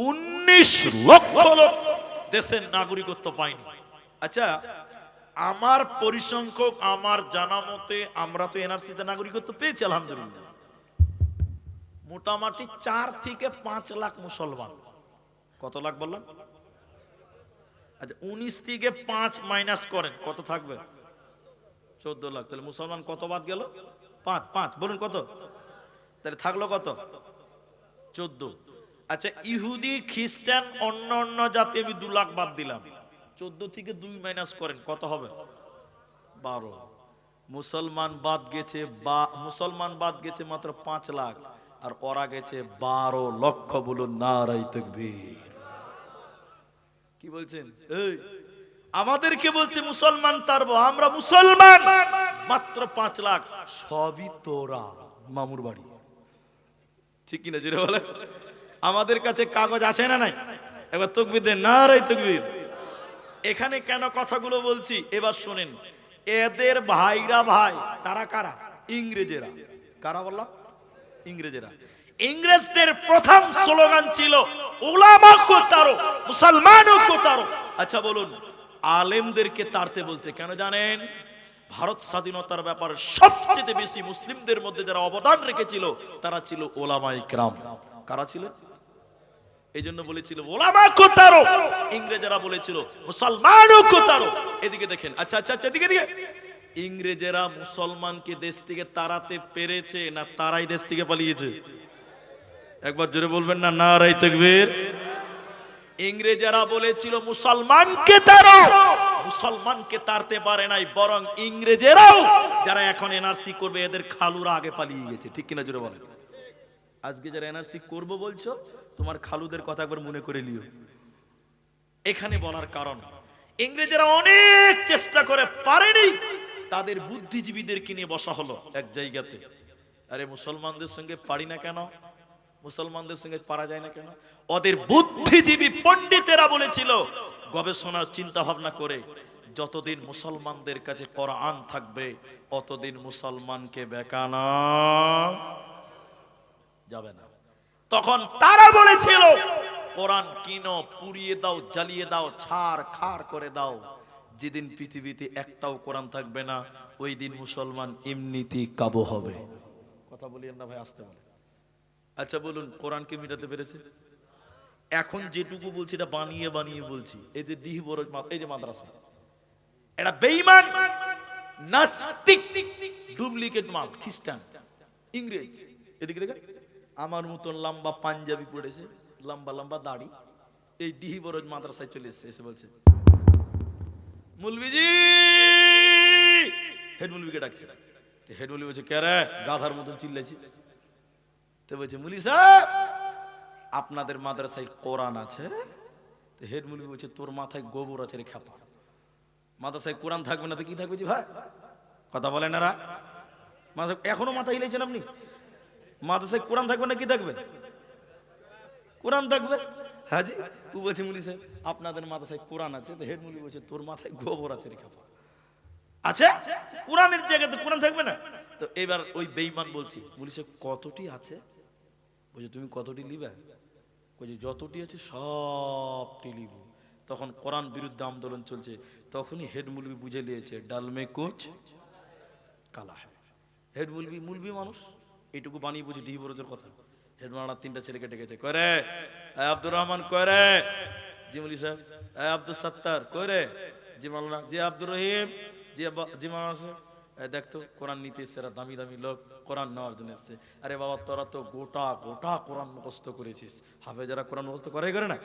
19 লক্ষ লোক দেশের নাগরিকত্ব পায়নি। আচ্ছা, আমার পরিসংখ্যক, আমার জানা মতে আমরা তো এনআরসিতে নাগরিকত্ব পেয়েছি আলহামদুলিল্লাহ। মোটামুটি 4 থেকে 5 লাখ মুসলমান। কত লাখ বললাম? আচ্ছা, 19 থেকে 5 মাইনাস করেন, কত থাকবে? 14 লাখ। তাহলে মুসলমান কত বাদ গেল? 5 বলুন কত? তাহলে থাকলো কত? 14। আচ্ছা, ইহুদি খ্রিস্টান অন্য অন্য জাতি আমি 2 লাখ বাদ দিলাম। 14 থেকে 2 মাইনাস করেন, কত হবে? 12। মুসলমান বাদ গেছে, মুসলমান বাদ গেছে মাত্র 5 লাখ, আর ওরা গেছে 12 লক্ষ। বলুন নারায়ে তাকবীর। কি বলছেন? এই আমাদেরকে বলছে মুসলমান তারবো, আমরা মুসলমান মাত্র 5 লাখ। সবই তোরা মামুর বাড়ি, ঠিক কিনা জোরে বলে? আমাদের কাছে কাগজ আছে না নাই? এবার তাকবীর দেন, নারায়ে তাকবীর। এখানে কেন কথাগুলো বলছি এবার শুনেন। এদের ভাইরা ভাই, তারা কারা? ইংরেজেরা। কারা বললাম? ইংরেজেরা। ইংরেজদের প্রথম স্লোগান ছিল উলামা কো তারো, মুসলমানও কো তারো। আচ্ছা বলুন, আলেমদেরকে তাড়তে বলছে কেন জানেন? ভারত স্বাধীনতার ব্যাপারে সবচেয়ে বেশি মুসলিমদের মধ্যে যারা অবদান রেখেছিল তারা ছিল উলামায়ে কেরাম। কারা ছিল? এই জন্য বলেছিল ওলামা কোতারো, ইংরেজরা বলেছিল মুসলমানও কোতারো। এদিকে দেখেন, আচ্ছা আচ্ছা আচ্ছা, এদিকে দিকে, ইংরেজরা মুসলমানকে দেশ থেকে তাড়াতে পেরেছে না তারাই দেশ থেকে পালিয়েছে? একবার জোরে বলবেন না নারায়ে তাকবীর। ইংরেজরা বলেছিল মুসলমানকে তাড়ো, মুসলমানকে তাড়তে পারে নাই, বরং ইংরেজরাও যারা এখন এনআরসি করবে এদের খালুরা আগে পালিয়ে গেছে। ঠিক কিনা জোরে বলেন? আজকে যারা এনআরসি করবো বলছো, তোমার খালুদের কথা একবার মনে করে নিও। এখানে বলার কারণ, ইংরেজরা অনেক চেষ্টা করে পারেনি, তাদের বুদ্ধিজীবীদেরকে নিয়ে বসা হলো এক জায়গাতে। আরে মুসলমানদের সঙ্গে পারি না কেন, মুসলমানদের সঙ্গে পারা যায় না কেন? ওদের বুদ্ধিজীবী পণ্ডিতেরা বলেছিল, গবেষণার চিন্তা ভাবনা করে, যতদিন মুসলমানদের কাছে কোরআন থাকবে অতদিন মুসলমানকে বেকানা যাবে না। তখন তারা বলেছিল কোরআন কিনো, পুড়িয়ে দাও, জ্বালিয়ে দাও, ছাড় খাড় করে দাও। যেদিন পৃথিবীতে একটাও কোরআন থাকবে না ওই দিন মুসলমান এমনিতেই কাবু হবে। কথা বলিয়েন না ভাই, আসতে বলে। আচ্ছা বলুন, কোরআনকে মিটাতে পেরেছে? এখন যেটুকু বলছি এটা বানিয়ে বানিয়ে বলছি। এই যে ডিহি বড়, এই যে মাদ্রাসা, এটা বেঈমান, নাস্তিক, ডুপ্লিকেট মাল, খ্রিস্টান, ইংরেজ। এদিকে দেখেন, আমার মতন লম্বা পাঞ্জাবি পড়েছে, লম্বা লম্বা দাড়ি, এই ডিহি বড় মাদ্রাসায় চলে এসেছে, এসে বলছে মুলবিজি, হেড মুলবিকে ডাকছে। হেড মুলবি বলছে কে রে, গাধার মতন চিল্লাইছি। তো বলছে মুলি সাহেব আপনাদের মাদ্রাসায় কোরআন আছে? হেড মুলবি বলছে তোর মাথায় গোবর আছে রে খাপা, মাদ্রাসায় কোরআন থাকবে না তো কি থাকবে? ভাই কথা বলেন এরা, এখনো মাথা হিলেছেন আপনি? মাদ্রাসায় কোরআন থাকবে না কি থাকবে? কোরআন থাকবে। হ্যাঁ জি, ও বলছে মুলি সাহেব আপনাদের মাদ্রাসায় কোরআন আছে? তো হেড মুলবি বলছে তোর মাথায় গোবর আছে রে খাপা। আচ্ছা, কোরআনের জায়গাতে কোরআন থাকবে না? তো এবার ওই বেঈমান বলছি, বলছে কতটি আছে? বলছে তুমি কতটি লিবে? বলছে যতটি আছে সবটি লিব। তখন কোরআন বিরুদ্ধে আন্দোলন চলছে, তখনই হেড মুলবি বুঝে নিয়েছে ডালমে কুচ কালা হ্যায়। হেড মুলবি, মুলবি মানুষ, এইটুকু বানিয়ে বুঝি ডিহি বরজের কথা। হেড মাওলানা তিনটা ছেলেকে ডেকেছে, করে আব্দুর রহমান, করে জি মুলি সাহেব, আব্দুল সত্তার, করে জি মাওলানা, জি আব্দুর রহিম, জি মাওলানা, দেখতো কোরআন নিতে এসছে, দামি দামি লোক কোরআন নেওয়ার জন্য এসছে। আরে বাবা তোরা তো গোটা গোটা কোরআন মুখস্থ করেছিস, হাফেজরা কোরআন মুখস্থ করে করে না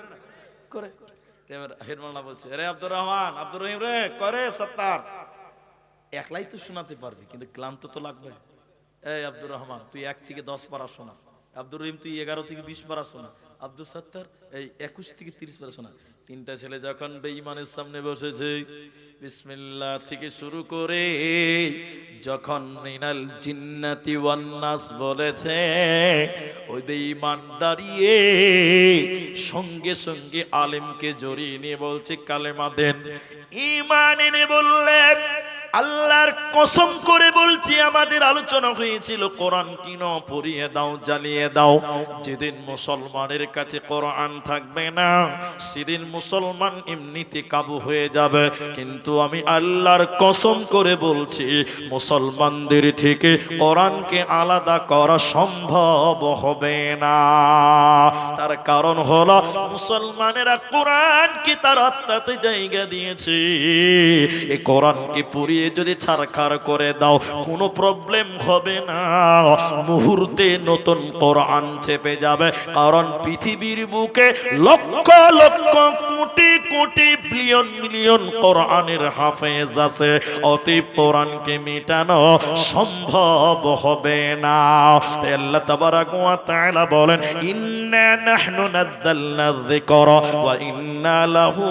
করে? এবার হেড মাওলানা বলছে আরে আব্দুর রহমান, আব্দুর রহিম রে, করে সত্তার, একলাই তো শোনাতে পারবি কিন্তু ক্লান্ত তো লাগবে। এই আব্দুর রহমান তুই 1 থেকে 10 পারা শোনা, আব্দুর রহিম তুই 11 থেকে 20 পারা শোনা, আব্দুল সত্তার এই 21 থেকে 30 পারা শোনা। তিনটা ছেলে যখন বেঈমানের সামনে বসেছে, বিসমিল্লাহ থেকে শুরু করে যখন মিনাল জিন্নাতি ওয়ান নাস বলেছে, ওই বেঈমান দাঁড়িয়ে সঙ্গে সঙ্গে আলেমকে জড়িয়ে নিয়ে বলছে কালেমা দেন, ঈমান এনে বললেন আল্লাহর কসম করে বলছি আমাদের আলোচনা হয়েছিল কোরআন কিনো, পড়িয়ে দাও, জ্বালিয়ে দাও। যেদিন মুসলমানের কাছে কোরআন থাকবে না সেদিন মুসলমান এমনিতে কাবু হয়ে যাবে। কিন্তু আমি আল্লাহর কসম করে বলছি মুসলমানদের থেকে কোরআনকে আলাদা করা সম্ভব হবে না। তার কারণ হলো মুসলমানেরা কোরআনকে তার আত্মাতে জায়গা দিয়েছে। এই কোরআনকে পড়িয়ে যদি ছারখার করে দাও কোনো প্রবলেম হবে না, মুহূর্তে নতুন কোরআন চেপে যাবে। কারণ পৃথিবীর বুকে লক্ষ লক্ষ কোটি কোটি বিলিয়ন মিলিয়ন কোরআনের হাফেজ আছে, অতএব কোরআনকে মেটানো সম্ভব হবে না। তাই আল্লাহ তাবারাক ওয়া তাআলা বলেন ইন্না নাহনু নাযালনা যিকরা ওয়া ইন্না লাহু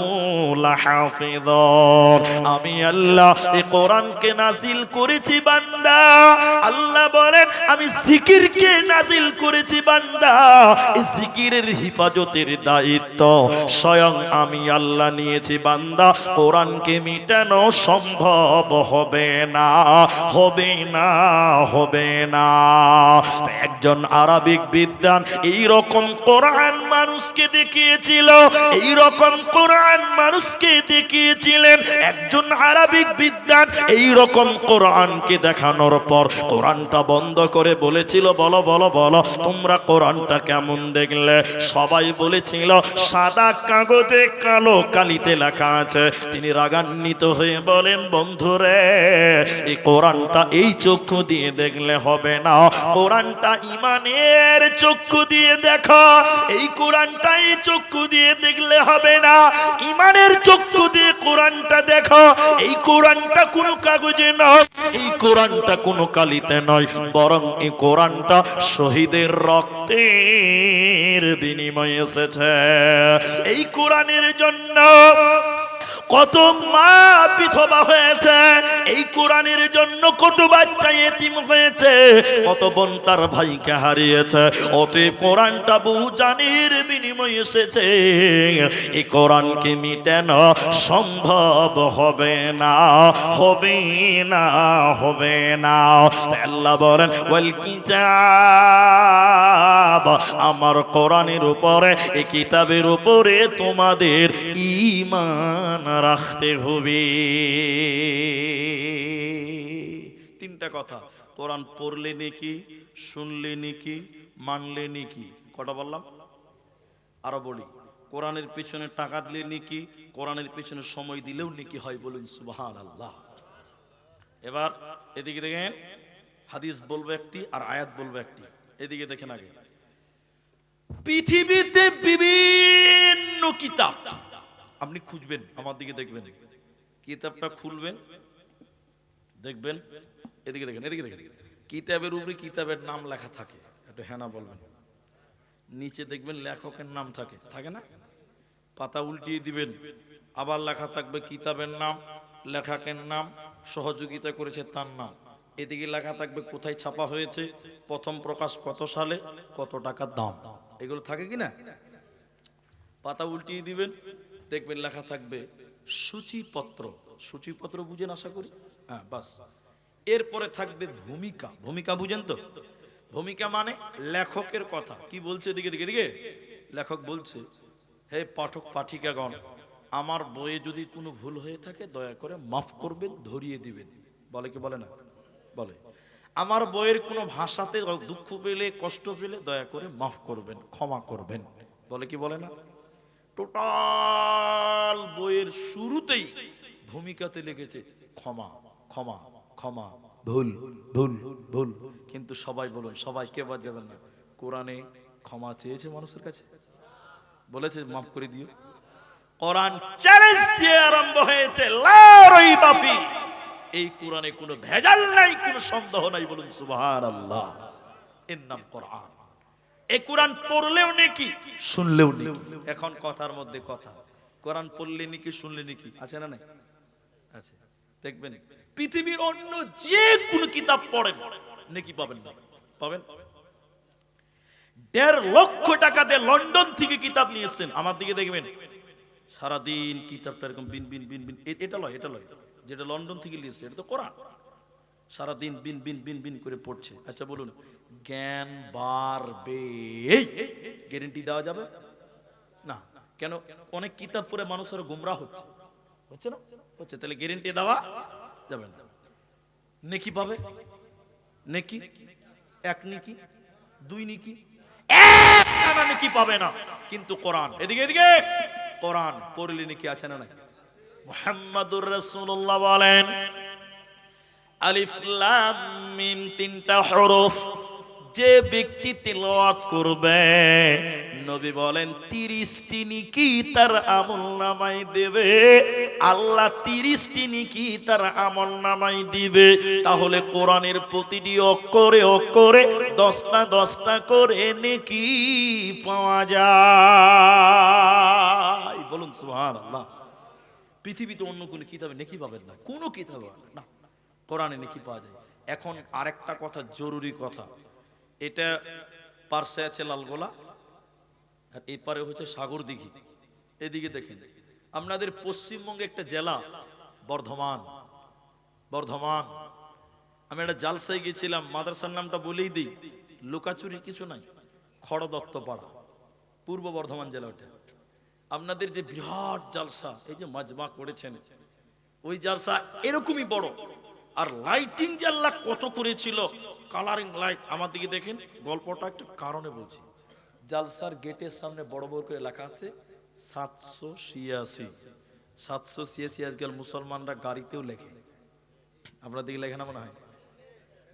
লাহাফিযুন। আমি আল্লাহ এই কোরআনকে নাজিল করেছি বান্দা, আল্লাহ বলেন আমি জিকিরকে নাজিল করেছি বান্দা, এই জিকিরের হিফাজতের দায়িত্ব স্বয়ং আমি আল্লাহ নিয়েছি বান্দা। কোরআনকে মিটানো সম্ভব হবে না, হবে না, হবে না। একজন আরবিক বিদ্বান এই রকম কোরআন মানুষকে দেখিয়েছিল, এই রকম কোরআন মানুষকে দেখিয়েছিলেন। একজন আরবিক বিদ্বান এই রকম কোরআনকে দেখানোর পর কোরআনটা বন্ধ করে বলেছিল, বলো বলো বলো তোমরা কোরআনটা কেমন দেখলে? সবাই বলেছিল সাদা কাগজে কালো কালিতে লেখা আছে। তিনি রাগান্বিত হয়ে বলেন, বন্ধুরে এই কোরআনটা এই চক্ষু দিয়ে দেখলে হবে না, কোরআনটা ইমানের চক্ষু দিয়ে দেখো। এই কোরআনটা এই চক্ষু দিয়ে দেখলে হবে না, ইমানের চক্ষু দিয়ে কোরআনটা দেখো। এই কোরআনটা কোনো কাগজে নয়, এই কোরআনটা কোনো কালিতে নয়, বরং এই কোরআনটা শহীদের রক্তের বিনিময়ে এসেছে। এই কোরআনের জন্য কত মা বিধবা হয়েছে, এই কোরআনের জন্য কত বাচ্চা এতিম হয়েছে, কত বোন তার ভাইকে হারিয়েছে। অতএব কোরআনটা বহু জানের বিনিময়ে এসেছে, এই কোরআনকে মিটানো সম্ভব হবে না, হবে না, হবে না। আল্লাহ বলেন ওয়াল কিতাব, আমার কোরআনের উপরে, এই কিতাবের উপরে তোমাদের ঈমান রাখতে হবে। তিনটা কথা, কোরআন পড়লে নেকি, শুনলে নেকি, মানলে নেকি। কটা বললাম? আরো বলি, কোরআনের পেছনে টাকা দিলে নেকি, কোরআনের পেছনে সময় দিলেও নেকি হয়। বলুন সুবহানাল্লাহ। এবার এদিকে দেখেন, হাদিস বলবো একটি আর আয়াত বলবো একটি। এদিকে দেখেন আগে, পৃথিবীতে বিভিন্ন কিতাব আপনি খুঁজবেন, আমার দিকে দেখবেন, কিতাবটা খুলবেন দেখবেন, এদিকে দেখেন, এদিকে দেখেন, কিতাবের উপরে কিতাবের নাম লেখা থাকে, একটু হ্যাঁ না বলবেন। নিচে দেখবেন লেখকের নাম থাকে, থাকে না? পাতা উল্টিয়ে দিবেন, আবার লেখা থাকবে কিতাবের নাম, লেখকের নাম, সহযোগিতা করেছে তার নাম। এদিকে লেখা থাকবে কোথায় ছাপা হয়েছে, প্রথম প্রকাশ কত সালে, কত টাকার দাম। এগুলো থাকে কি না? পাতা উল্টিয়ে দিবেন, দেখবেন লেখা থাকবে সূচিপত্র। সূচিপত্র বুঝেন আশা করি? হ্যাঁ, বাস। এরপরে থাকবে ভূমিকা। ভূমিকা বুঝেন তো? ভূমিকা মানে লেখকের কথা কি বলছে। এদিকে দিকে দিকে লেখক বলছে, হে পাঠক পাঠিকাগণ, আমার বইয়ে যদি কোনো ভুল হয়ে থাকে দয়া করে মাফ করবেন, ধরিয়ে দিবেন। বলে কি বলে না? বলে। আমার বইয়ের কোনো ভাষাতে দুঃখ পেলে, কষ্ট পেলে দয়া করে মাফ করবেন, ক্ষমা করবেন। বলে কি বলে না? টোটাল বইয়ের শুরুতেই ভূমিকাতে লিখেছে ক্ষমা, ক্ষমা, ক্ষমা, ভুল, ভুল, ভুল। কিন্তু সবাই বলুন, সবাই কে বাদ যাবেন না, কোরআনে ক্ষমা চেয়েছে মানুষের কাছে, বলেছে মাফ করে দিও। কোরআন চ্যালেঞ্জ দিয়ে আরম্ভ হয়েছে, লা রাইবা ফি, এই কোরআনে কোনো ভেজাল নাই, কোনো সন্দেহ নাই। বলুন সুবহানাল্লাহ। এর নাম কোরআন। এই কোরআন পড়লেও নেকি, শুনলেও নেকি। এখন কথার মধ্যে কথা, কোরআন পড়লে নেকি, শুনলে নেকি, আছে না নাই? আছে। দেখবেন পৃথিবীর অন্য যে কোনো কিতাব পড়েন নেকি পাবেন না, পাবেন। ১.৫ লক্ষ টাকা দিয়ে লন্ডন থেকে কিতাব নিয়েছেন, আমার দিকে দেখবেন সারাদিন কিতাবটা এরকম বিন বিন বিন বিন। এটা লয়, এটা লয়, যেটা লন্ডন থেকে নিয়েছে এটা তো কোরআন। সারাদিন বিন বিন বিন বিন করে পড়ছে। আচ্ছা বলুন, জ্ঞান বাড়বে, গ্যারান্টি দেওয়া যাবে না? কেন? অনেক কিতাব পড়ে মানুষের গোমরা হচ্ছে, হচ্ছে না? হচ্ছে। তাহলে গ্যারান্টি দেওয়া যাবে না। নেকি পাবে, নেকি এক, নেকি দুই, নেকি এক টাকা নেকি পাবে না। কিন্তু কোরআন, এদিকে এদিকে, কোরআন পড়লে নেকি আছে না নাই? মুহাম্মাদুর রাসূলুল্লাহ বলেন, আলিফ লাম মিম, 3টা হরফ যে ব্যক্তি তিলাওয়াত করবে, নবী বলেন 30টি নেকি তার আমলনামায় দেবে। আল্লাহ 30টি নেকি তার আমলনামায় দিবে। তাহলে কোরআনের প্রতিটি অক্ষরে অক্ষরে 10টা 10টা করে নেকি পাওয়া যায়। বলুন সুবহানাল্লাহ। পৃথিবীতে অন্য কোনো কিতাবে নেকি পাবেন না, কোনো কিতাবে না, কোরআনে নেকি পাওয়া যায়। এখন আরেকটা কথা, জরুরি কথা, এটা পার্শ্বে আছে লালগোলা আর এপারে হচ্ছে সাগরদিঘি। এদিকে দেখেন, আপনাদের পশ্চিমবঙ্গে একটা জেলা বর্ধমান, বর্ধমান। আমি একটা জালসায় গেছিলাম, মাদ্রাসার নামটা বলেই দিই, লুকাচুরি কিছু নাই, খড়দত্ত পাড়া, পূর্ব বর্ধমান জেলা। ওটা আপনাদের যে বিরাট জালসা, এই যে মাজমা করেছেন, ওই জালসা এরকমই বড়, আর লাইটিং যে আল্লাহ কত করেছিল, কালারিং লাইট। আমার দিকে দেখেন, গল্পটা একটা কারণে বলছি। জালসার গেটের সামনে বড় বড় করে লেখা আছে 786। 786 আজকাল মুসলমানরা গাড়িতেও লেখে, আপনার দিকে লেখে না মনে হয়?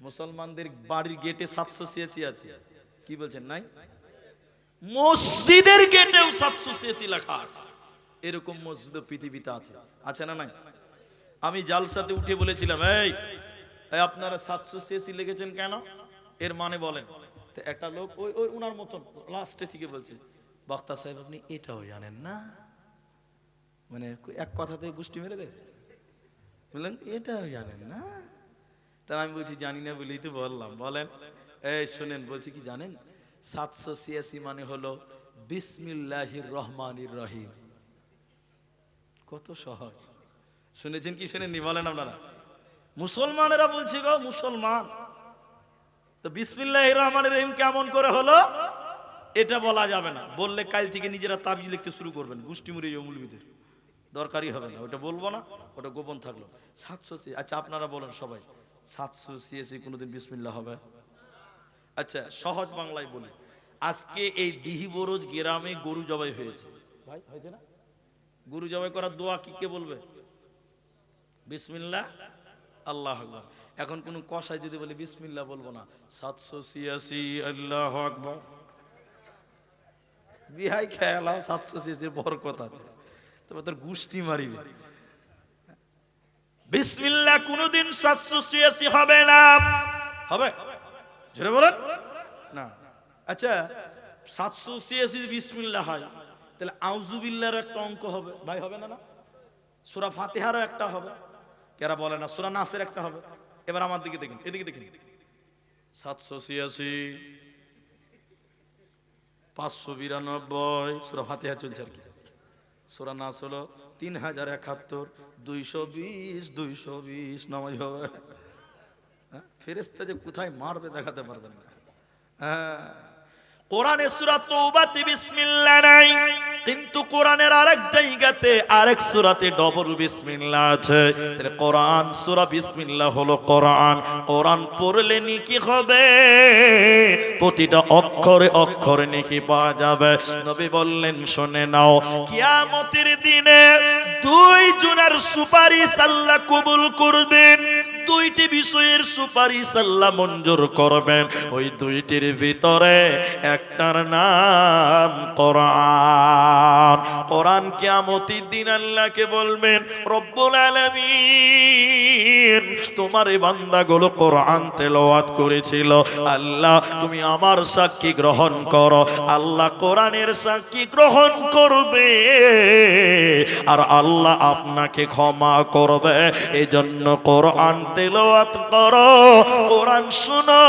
মুসলমানদের বাড়ির গেটে 786 আছে, কি বলছেন নাই? মসজিদের গেটেও 786 লেখা আছে। এরকম মসজিদ পৃথিবীতে আছে, আছে না নাই? আমি জালসাতে উঠে বলেছিলাম, এই আপনারা 786 লিখেছেন কেন, এর মানে বলেন। তো একটা লোক ওই ওই উনার মতন লাস্টে থেকে বলছে, বক্তা সাহেব আপনি এটাও জানেন না? মানে এক কথাতে গোষ্ঠী মেরে দেয়। বললেন এটাও জানেন না? তা আমি বলছি জানি না বলেই তো বললাম। বলেন, এই শুনেন, বলছি কি জানেন? 786 মানে হলো বিসমিল্লাহির রহমানির রহিম। কত সহজ, শুনেছেন কি শুনেননি বলেন আপনারা? মুসলমানেরা বলছে গো, মুসলমান তো বিসমিল্লাহির রহমানির রহিম কেমন করে হলো এটা বলা যাবে না। বললে কাল থেকে নিজেরা তাবিজ লিখতে শুরু করবেন, গোষ্ঠী মুড়িয়ে মৌলবীদের, দরকারই হবে না। ওটা বলবো না, ওটা গোপন থাকলো। 786, আচ্ছা আপনারা বলেন সবাই, 786 কোনোদিন বিসমিল্লাহ হবে? আচ্ছা সহজ বাংলায় বলি, আজকে এই ডিহিবরজ গ্রামে গরু জবাই হয়েছে, ভাই হয়েছে না? গরু জবাই করার দোয়া কি কে বলবে? বিসমিল্লাহ আল্লাহু আকবার। এখন কোন কসাই যদি বলে বিসমিল্লাহ বলবো না, 786 আল্লাহু আকবার, বিহাই খেয়ালা 786 বরকত আছে, তবে তোর গুষ্টি মারিবে। বিসমিল্লাহ কোনদিন 786 হবে না। হবে? জোরে বলেন না। আচ্ছা 786 বিসমিল্লাহ হয়, তাহলে আউযুবিল্লাহর একটা অঙ্ক হবে, ভাই হবে না? না, সূরা ফাতিহারও একটা হবে, কেরা বলে না সূরা নাসের একটা হবে। এবার আমার দিকে দেখেন, এদিকে দেখেন, 786 592 সূরা ফাতিহা চলছে আর কি। সূরা নাস হলো 3071, 220 220 নামাজ হবে। ফেরেশতা যে কোথায় মারবে দেখাতে পারবেন না। হ্যাঁ, কোরআনে সূরা তওবাতে বিসমিল্লাহ নাই, কিন্তু কোরআনের আরেক জায়গাতে আরেক সূরাতে ডবল বিসমিল্লাহ আছে। তাহলে কোরআন সূরা বিসমিল্লাহ হলো কোরআন। কোরআন পড়লে নেকি হবে, প্রতিটা অক্ষরে অক্ষরে নেকি পাওয়া যাবে। নবী বললেন শুনে নাও, কিয়ামতের দিনে দুই জনের সুপারিশ আল্লাহ কবুল করবেন। দুইটি বিষয়ের সুপারিশ আল্লাহ মঞ্জুর করবেন। ওই দুইটির ভিতরে একটার নাম কোরআন। কোরআন কিয়ামতের দিন আল্লাহকে বলবেন, রব্বুল আলামিন তোমার এই বান্দাগুলো কোরআন তেলাওয়াত করেছিল, আল্লাহ তুমি আমার সাক্ষী গ্রহণ করো। আল্লাহ কোরআনের সাক্ষী গ্রহণ করবে আর আল্লাহ আপনাকে ক্ষমা করবে। এজন্য কোরআন তেলাওয়াত করো, কোরআন শুনো।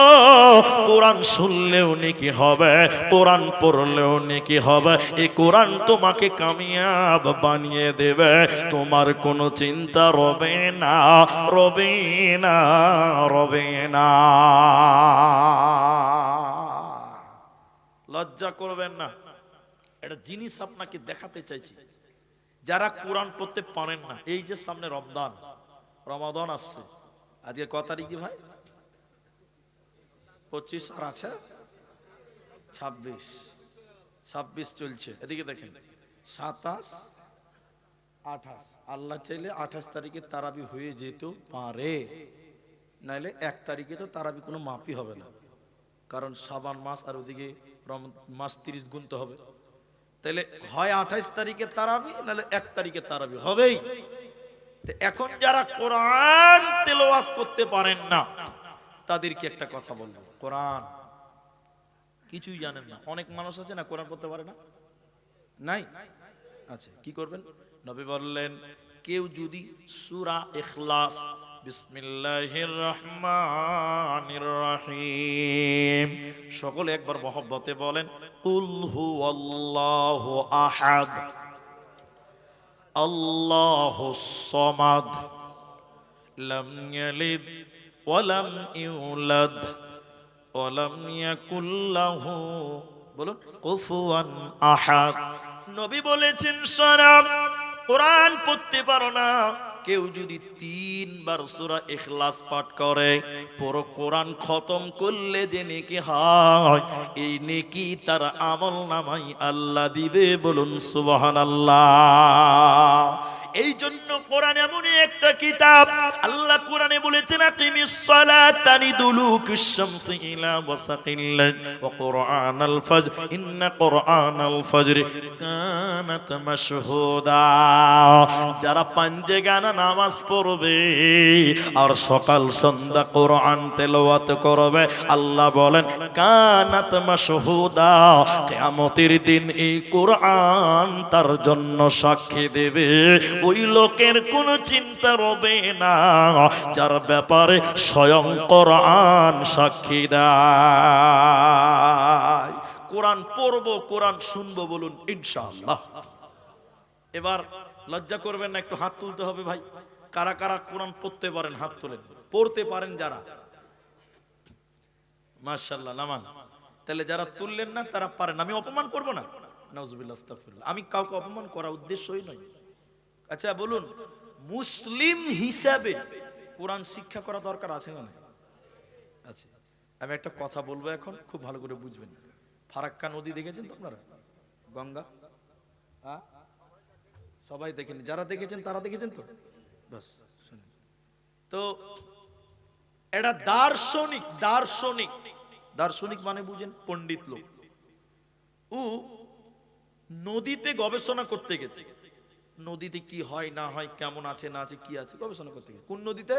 কোরআন শুনলেও নেকি হবে, কোরআন পড়লেও নেকি হবে। এই কোরআন তোমাকে কামিয়াব বানিয়ে দেবে, তোমার কোনো চিন্তা রবে না, রবে না, রবে না। লজ্জা করবেন না, একটা জিনিস আপনাকে দেখাতে চাইছি। যারা কোরআন পড়তে পারেন না, এই যে সামনে রমাদান আসছে, আজকে কত তারিখ ভাই? 25 আর আছে 26 চলছে। এদিকে দেখেন, 27 28, আল্লাহ চাইলে 28 তারিখে তারাবি হয়ে যেতেও পারে, নাইলে 1 তারিখে তো তারাবি কোনো মাপই হবে না, কারণ শাবান মাস আর ওদিকে মাস 30 গুনতে হবে। তাহলে হয় 28 তারিখে তারাবি, নাহলে 1 তারিখে তারাবি হবেই। এখন যারা কোরআন তেলাওয়াত করতে পারেন না, তাদেরকে একটা কথা বলবো, কোরআন কিছুই জানেন না। অনেক মানুষ আছে না কোরআন পড়তে পারে না, নাই? আচ্ছা কি করবেন? নবী বললেন, কেউ যদি সূরা ইখলাস বিসমিল্লাহির রহমানির রহিম, সকলে একবার মহব্বতে বলেন, কুল হুয়াল্লাহু আহাদ আল্লাহুস সামাদ লাম ইয়ালিদ ওয়া লাম ইউলাদ ওয়া লাম ইয়াকুল লাহু, বলুন, কুফুয়ান আহাদ। নবী বলেছেন, শোনো, কোরআন পড়তে পারো না, কেউ যদি 3 বার সূরা ইখলাস পাঠ করে, পুরো কোরআন খতম করলে যে নেকি হয়, এই নেকি তার আমল নামাই আল্লাহ দিবে। বলুন সুবহানাল্লাহ। এই জন্য কোরআন এমনই একটা কিতাব, আল্লাহ কোরআনে বলেছেন আকিমিস সালাতা লিদুলুকিশ শামসি ইলা ওয়াসাকিল লাইল ওয়া কুরআনাল ফাজর ইন্না কুরআনাল ফাজরি কানাত মাশহুদা। যারা পাঞ্জেগানা নামাজ পড়বে আর সকাল সন্ধ্যা কোরআন তেলাওয়াত করবে, আল্লাহ বলেন কানাত মাশহুদা, কিয়ামতের দিন এই কোরআন তার জন্য সাক্ষী দেবে। ওই লোকের কোনো চিন্তা রবে না যার ব্যাপারে স্বয়ং কোরআন সাক্ষী দেয়। কোরআন পড়বো, কোরআন শুনবো, বলুন ইনশাআল্লাহ। এবার লজ্জা করবেন না, একটু হাত তুলতে হবে ভাই। কারা কারা কোরআন পড়তে পারেন হাত তোলেন, পড়তে পারেন যারা, মাশাআল্লাহ নামান। তাহলে যারা তুললেন না তারা পারেন। আমি অপমান করব না, নাউজুবিল্লাহ আস্তাগফিরুল্লাহ। আমি কাউকে অপমান করার উদ্দেশ্যই নয়। আচ্ছা বলুন, মুসলিম হিসাবে কোরআন শিক্ষা করা দরকার আছে না? আচ্ছা, আমি একটা কথা বলবো এখন, খুব ভালো করে বুঝবেন। ফারাক্কা নদী দেখেছেন তো আপনারা? গঙ্গা, সবাই দেখেন, যারা দেখেছেন তারা দেখেছেন তো? বাস শুনুন তো, এটা দার্শনিক, দার্শনিক, দার্শনিক মানে বুঝেন পণ্ডিত লোক। ও নদীতে গবেষণা করতে গেছে, নদীতে কি হয় না হয়, কেমন আছে না আছে, কি আছে, গবেষণা করতে গেছে। কোন নদীতে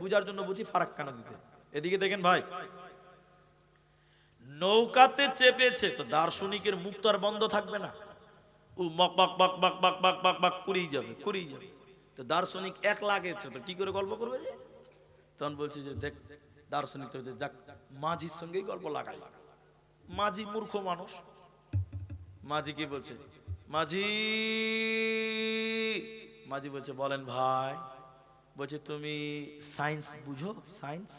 বুঝার জন্য বুঝি, ফারাক্কা নদীতে। এদিকে দেখেন ভাই, নৌকাতে চেপেছে তো দার্শনিকের মুখ তো আর বন্ধ থাকবে না, ও মক বক বক বক বক বক বক বক করেই যাবে, করেই যাবে। তো দার্শনিক এক লাগেছে, তো কি করে গল্প করবে যে? তখন বলছে যে দেখ, দার্শনিক তো যাক মাঝির সঙ্গেই গল্প লাগাই। মাঝি মূর্খ মানুষ, মাঝি কি বলছে, মাঝি, মাঝি বলছে বলেন ভাই। বলছে তুমি সায়েন্স বুঝো? সায়েন্স?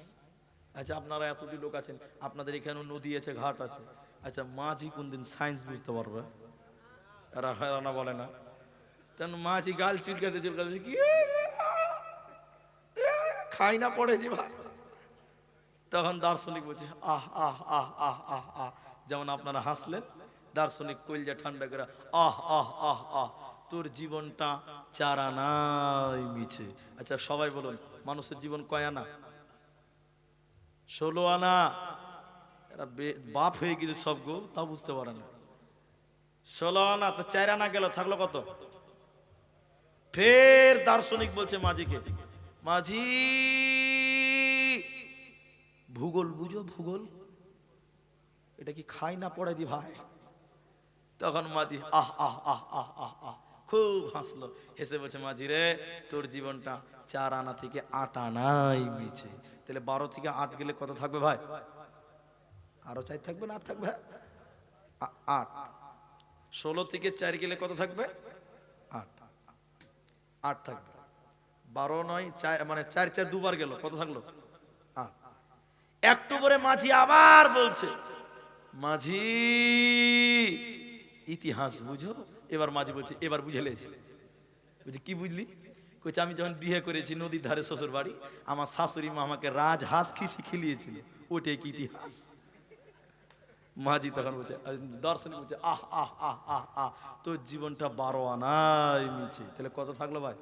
আচ্ছা আপনারা এতটি লোক আছেন, আপনাদের এখানে নদী আছে, ঘাট আছে, আচ্ছা মাঝি কোনদিন সায়েন্স বুঝতে পারবে? এরা না বলে না। তেন মাঝি গাল চুলকাতে চুলকাতে কি খাই না পড়ে যে ভাই। তখন দার্শনিক বলছে আহ আহ আহ আহ আহ আহ, যেমন আপনারা হাসলেন, দার্শনিক কইলজা ঠান্ডা করে আহ আহ আহ আহ, তোর জীবনটা 4 আনাই মিছে। আচ্ছা সবাই বলুন, মানুষের জীবন কয় আনা? 16 আনা। এরা বাপ হয়ে গেছে সব গো, তা বুঝতে পারে না। 16 আনা তো 4 আনা গেল, থাকলো কত? ফের দার্শনিক বলছে মাঝিকে, মাঝি ভূগোল বুঝো? ভূগোল এটা কি খাই না পড়ে দি ভাই? তখন মাঝি আহ আহ আহ আহ আহ আহ খুব হাসলো, হেসে বলছে মাঝি রে, তোর জীবনটা 4 আনা থেকে 8 আনাই মিছে। তাহলে 12 থেকে 8 গেলে কত থাকবে ভাই? আরো 4 থাকবে না 8 থাকবে? 8। 16 থেকে 4 গেলে কত থাকবে? 8। 8 থাকবে। 12 নয় 4, মানে 4 4 দুবার গেল, কত থাকলো? 8। একটু পরে মাঝি আবার বলছে, মাঝি ইতিহাস বুঝো? এবার মাঝি বলছে এবার বুঝে লেছি। বলছে কি বুঝলি? কইছে আমি যখন বিয়ে করেছি নদীর ধারে শ্বশুর বাড়ি, আমার শাশুড়ি মা আমাকে রাজহাঁস খিলিয়েছিল, ওটাই কি ইতিহাস? মাঝি তখন বলছে, দর্শনী বলছে আহ আহ আহ আহ আহ, তোর জীবনটা 12 আনাই মিছে। তাহলে কত থাকলো ভাই?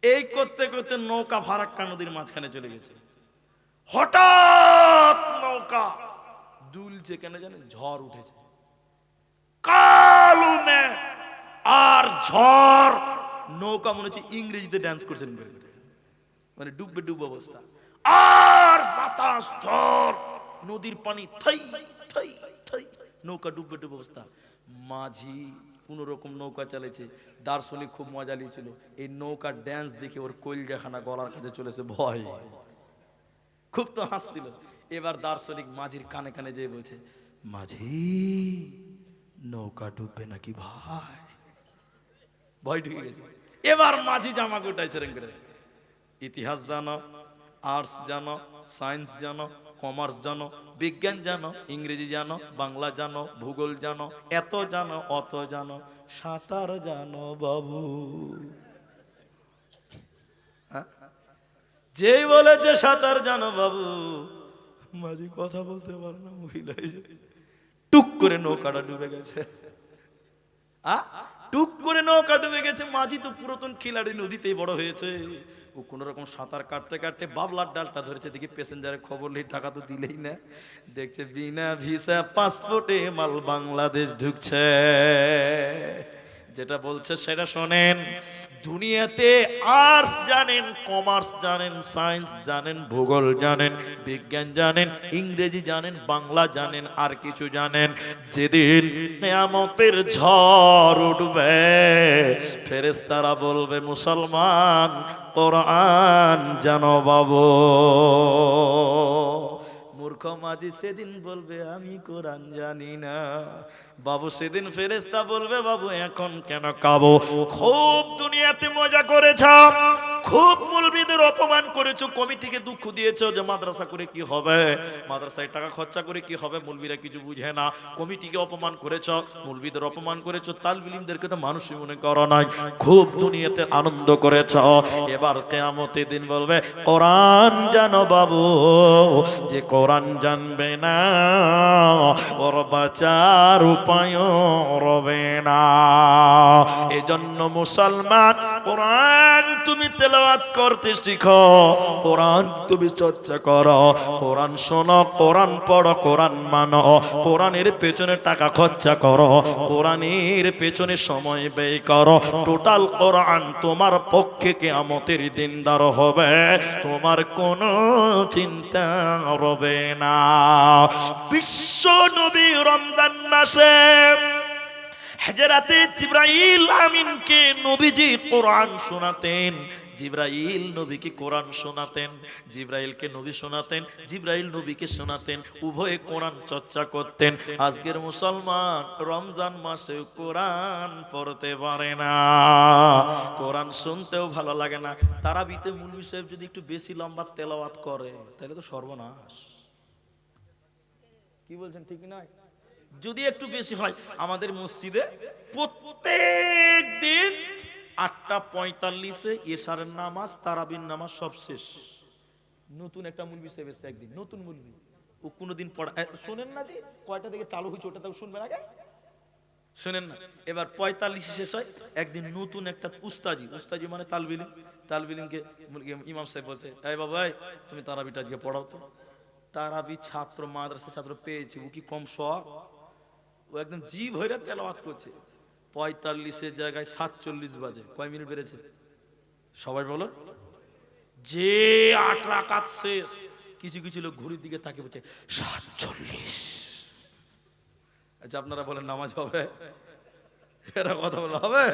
এই করতে করতে নৌকা ফারাক্কা নদীর মাঝখানে চলে গেছে। হঠাৎ নৌকা দুলছে, কেন জানেন? ঝড় উঠেছে, কালো মেঘ আর ঝড়। নৌকা মনে হচ্ছে ইংরেজিতে ডান্স করছেন, মানে ডুববে ডুব অবস্থা। আর বাতাস, ঝড়, নদীর পানি থাই থাই থাই, নৌকা ডুববে ডুব অবস্থা। মাঝি কোন রকম নৌকা চালিয়েছে। দার্শনিক খুব মজা নিয়েছিল, এই নৌকার ড্যান্স দেখে ওর কইলজাখানা গলার কাছে চলেছে ভয়, খুব তো হাসছিল। এবার দার্শনিক মাঝির কানে কানে যেয়ে বলছে, মাঝি নৌকা ডুববে নাকি ভাই? ভয় ঢুকে গেছে। এবার মাঝি জামা গোটাইছে রেং করে, ইতিহাস জানো, আর্টস জানো, সায়েন্স জানো, কমার্স জানো, বিজ্ঞান জানো, ইংরেজি জানো, বাংলা জানো, ভূগোল জানো, এত জানো অত জানো, সাঁতার জানো বাবু? যেই বলেছে সাঁতার জানো বাবু, মাঝি কথা বলতে পারে না, মহিলা টুক করে নৌকাটা ডুবে গেছে। টুক করে নৌকা ডুবে গেছে। মাঝি তো পুরাতন খিলাড়ি, নদীতেই বড় হয়েছে। ও কোন রকম সাঁতার কাটতে কাটতে বাবলার ডালটা ধরেছে। দেখি প্যাসেঞ্জারের খবর নেই, টাকা তো দিলেই না। দেখছে বিনা ভিসা পাসপোর্টে মাল বাংলাদেশ ঢুকছে। যেটা বলছে সেটা শোনেন। দুনিয়াতে আর্টস জানেন, কমার্স জানেন, সায়েন্স জানেন, ভূগোল জানেন, বিজ্ঞান জানেন, ইংরেজি জানেন, বাংলা জানেন, আর কিছু জানেন, যেদিন কিয়ামতের ঝড় উঠবে ফেরেশতারা বলবে মুসলমান কোরআন জানো বাবু। মূর্খ মাঝি সেদিন বলবে আমি কোরআন জানি না। বাবু সেদিন ফেরেশতা বলবে বাবু এখন কেন কাবো? খুব দুনিয়াতে মজা করেছ, খুব মুলবিদের অপমান করেছো, কমিটিকে দুঃখ দিয়েছো যে মাদ্রাসা করে কি হবে, মাদ্রাসায় টাকা খরচা করে কি হবে, মুলবিরা কিছু বুঝে না। কমিটিকে অপমান করেছো, মুলবিদের অপমান করেছো, তালবিলিমদেরকে তো মানুষই মনে করো নাই। খুব দুনিয়াতে আনন্দ করেছো। এবার কিয়ামতের দিন বলবে কোরআন জানো বাবু। যে কোরআন জানবে না ওর বাঁচার উপায় রবে না। এজন্য মুসলমান কোরআন তুমি তেলাওয়াত করতে শিখো, কোরআন তুমি চর্চা করো, কোরআন শোনো, কোরআন পড়ো, কোরআন মানো, কোরআনের পেছনে টাকা খরচা করো, কোরআনের পেছনে সময় ব্যয় করো। টোটাল কোরআন তোমার পক্ষে কিয়ামতের দিন দাঁড় হবে, তোমার কোনো চিন্তা রবে না। বিশ্ব নবী রমজান মাসে হযরতে জিবরাইল আমিনকে নবীজি কোরআন শোনাতেন। জিবরাইল নবীকে কোরআন শোনাতেন, জিবরাইলকে নবী শোনাতেন, জিবরাইল নবীকে শোনাতেন, উভয়ে কোরআন চর্চা করতেন। আজকের মুসলমান রমজান মাসে কোরআন পড়তে পারে না, কোরআন শুনতেও ভালো লাগে না। তারাবিতে মুলবি সাহেব যদি একটু বেশি লম্বা তেলাওয়াত করে তাহলে তো সর্বনাশ। কি বলছেন ঠিক নয়? যদি একটু বেশি হয়, আমাদের মসজিদে প্রত্যেক দিন 8:45-এ এশারের নামাজ, তারাবির নামাজ সব শেষ। নতুন একটা মুলবি সাহেব এসেছে একদিন, নতুন মুলবি, ও কোনোদিন পড়া শোনেন না। যে কয়টা থেকে চালু হয়েছে ওটা তো শুনবেন আগে, শুনেন না। এবার 45 শেষ হয়, একদিন নতুন একটা উস্তাজি, উস্তাজি মানে তালবিলিম, তালবিলিমকে ইমাম সাহেব বলছে এই বাবা তুমি তারাবিটা আজকে পড়াও তো। তারাবি ছাত্র, মাদ্রাসা ছাত্র পেয়েছি, ও কি কম শখ? ও একদম জিভ হইরা তেলাওয়াত করছে। 45-এর জায়গায় 47 বাজে। কয় মিনিট বেড়েছে সবাই বলো? যে 8 রাকাত শেষ, কিছু কিছু লোক ঘড়ির দিকে তাকিয়ে বলছে 47। আচ্ছা আপনারা বলেন নামাজ হবে? এরা কথা বলা হবে?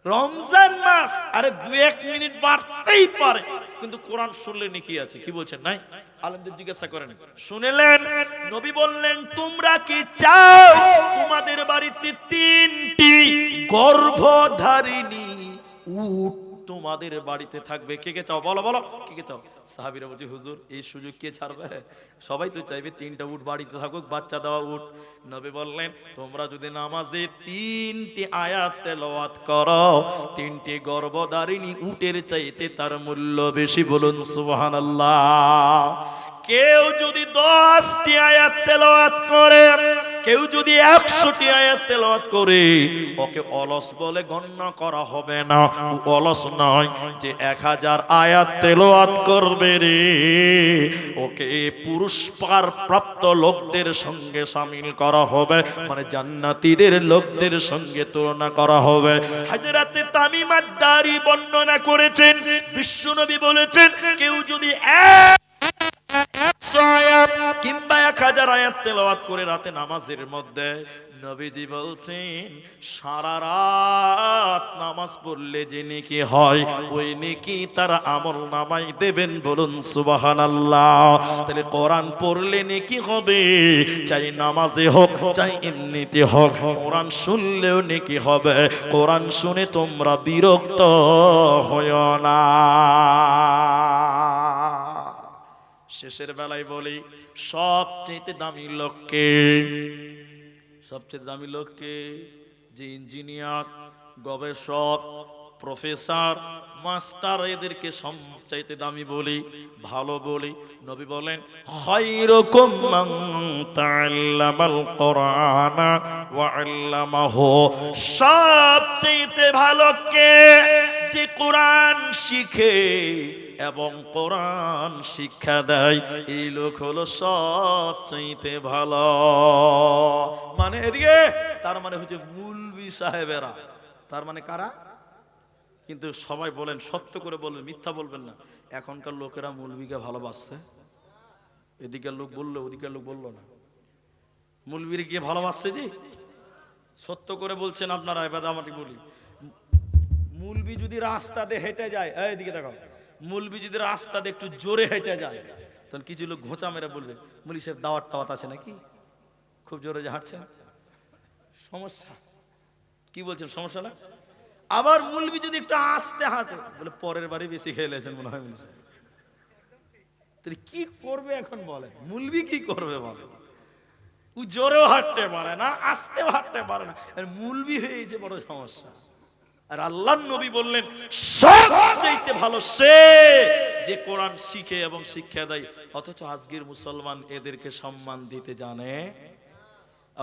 রমজান মাস, আরে 2-1 মিনিট বাড়তেই পারে, কিন্তু কোরআন শুনলে নেকি আছে। কি বলছেন? নাই আলেমদের জিজ্ঞাসা করেন। শুনলেন নবী বললেন তোমরা কি চাও তোমাদের বাড়িতে 3টি গর্ভধারিণী উট তোমাদের বাড়িতে থাকবে? কে কে চাও? বলো বলো, কে কে চাও? সাহাবীরা বলছে হুজুর এই সুযোগ কে ছাড়বে? সবাই তো চাইবে 3টা উট বাড়িতে থাকুক, বাচ্চা দেওয়া উট। নবী বললেন তোমরা যদি নামাজে 3টি আয়াত তেলাওয়াত করো, 3টি গর্ভধারিণী উটের চাইতে তার মূল্য বেশি। বলুন সুবহানাল্লাহ। কেউ যদি 10টি আয়াত তেলাওয়াত করে, কেউ যদি 100টি আয়াত তেলাওয়াত করে, ওকে অলস বলে গণ্য করা হবে না। ও অলস নয় যে 1000 আয়াত তেলাওয়াত করবে রে, ওকে পুরস্কার প্রাপ্ত লোকদের সঙ্গে শামিল করা হবে, মানে জান্নাতীদের লোকদের সঙ্গে তুলনা করা হবে। হযরতে তামিম আদ-দারি বর্ণনা করেছেন, বিশ্বনবী বলেছেন কেউ যদি 100 আয়াত কিংবা 1000 আয়াত তেলাওয়াত করে রাতে নামাজের মধ্যে, নবীজি বলছেন সারা রাত নামাজ পড়লে যে নেকি হয় ওই নেকি তার আমল নামাই দেবেন। বলুন সুবহানাল্লাহ। তাহলে কোরআন পড়লে নেকি হবে, চাই নামাজে হোক চাই এমনিতে হোক, কোরআন শুনলেও নেকি হবে। কোরআন শুনে তোমরা বিরক্ত হয়ো না। শেষের বেলায় বলি সবচেয়ে দামি লোককে, সবচেয়ে দামি লোককে যে ইঞ্জিনিয়ার, গবেষক, প্রফেসর, মাস্টার এদেরকে সবচাইতে দামি বলি, ভালো বলি। নবী বলেন খায়রুকুম মান তাআল্লামাল কুরআনা ওয়া আল্লামাহু, সবচাইতে ভালো কে, যে কোরআন শিখে এবং কোরআন শিক্ষা দেয়, এই লোক হলো সবচাইতে ভালো। মানে এদিকে তার মানে হচ্ছে মুলবি সাহেবেরা, তার মানে কারা? কিন্তু সবাই বলেন, সত্য করে বলবেন, মিথ্যা বলবেন না, এখনকার লোকেরা মুলবিকে ভালোবাসছে। এদিকের লোক বললো, ওদিকের লোক বললো না, মুলবির গিয়ে ভালোবাসছে। জি সত্য করে বলছেন আপনারা, এবার আমাকে বলি, মুলবি যদি রাস্তা দিয়ে হেঁটে যায়, এইদিকে দেখো, মুলবি যদি রাস্তা দিয়ে একটু জোরে হেঁটে যায়, তখন কিছু লোক ঘোঁচা মেরে বলবে মুলি সাহেব দাওয়াত টাওয়াত আছে নাকি, খুব জোরে যে হাঁটছেন, সমস্যা। কি বলছেন, সমস্যা না? আবার মুলবি যদি একটু আস্তে হাঁটে, বলে পরের বাড়ি বেশি খেয়ে লেছেন মনে হয় মুলি সাহেব। তাহলে কি করবে এখন বলেন, মুলবি কি করবে বলেন? ও জোরেও হাঁটতে পারে না, আস্তেও হাঁটতে পারে না, আর মুলবি হয়েছে বড় সমস্যা। আর আল্লাহর নবী বললেন সবচেয়ে ভালো সে যে কোরআন শিখে এবং শিক্ষা দেয়। অথচ আজকের মুসলমান এদেরকে সম্মান দিতে জানে।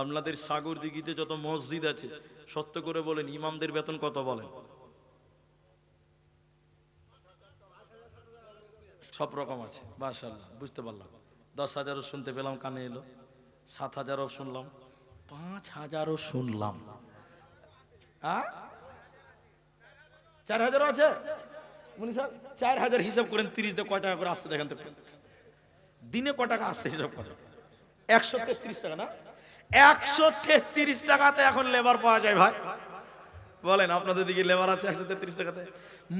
আপনাদের সাগর দিঘিতে যত মসজিদ আছে, সত্য করে বলেন ইমামদের বেতন কত বলেন? সব রকম আছে, মাশাআল্লাহ, বুঝতে পারলাম। 10,000ও শুনতে পেলাম, কানে এলো। 7,000ও শুনলাম, 5,000ও শুনলাম। 4,000 আছে? 4,000 হিসাব করেন, 30 দিয়ে কয় টাকা করে আসছে দেখেন তো, দিনে কয় টাকা আসছে হিসাব করেন। 133 টাকা না? 133 টাকাতে এখন লেবার পাওয়া যায় ভাই? বলেন আপনাদের দিকে লেবার আছে 133 টাকাতে?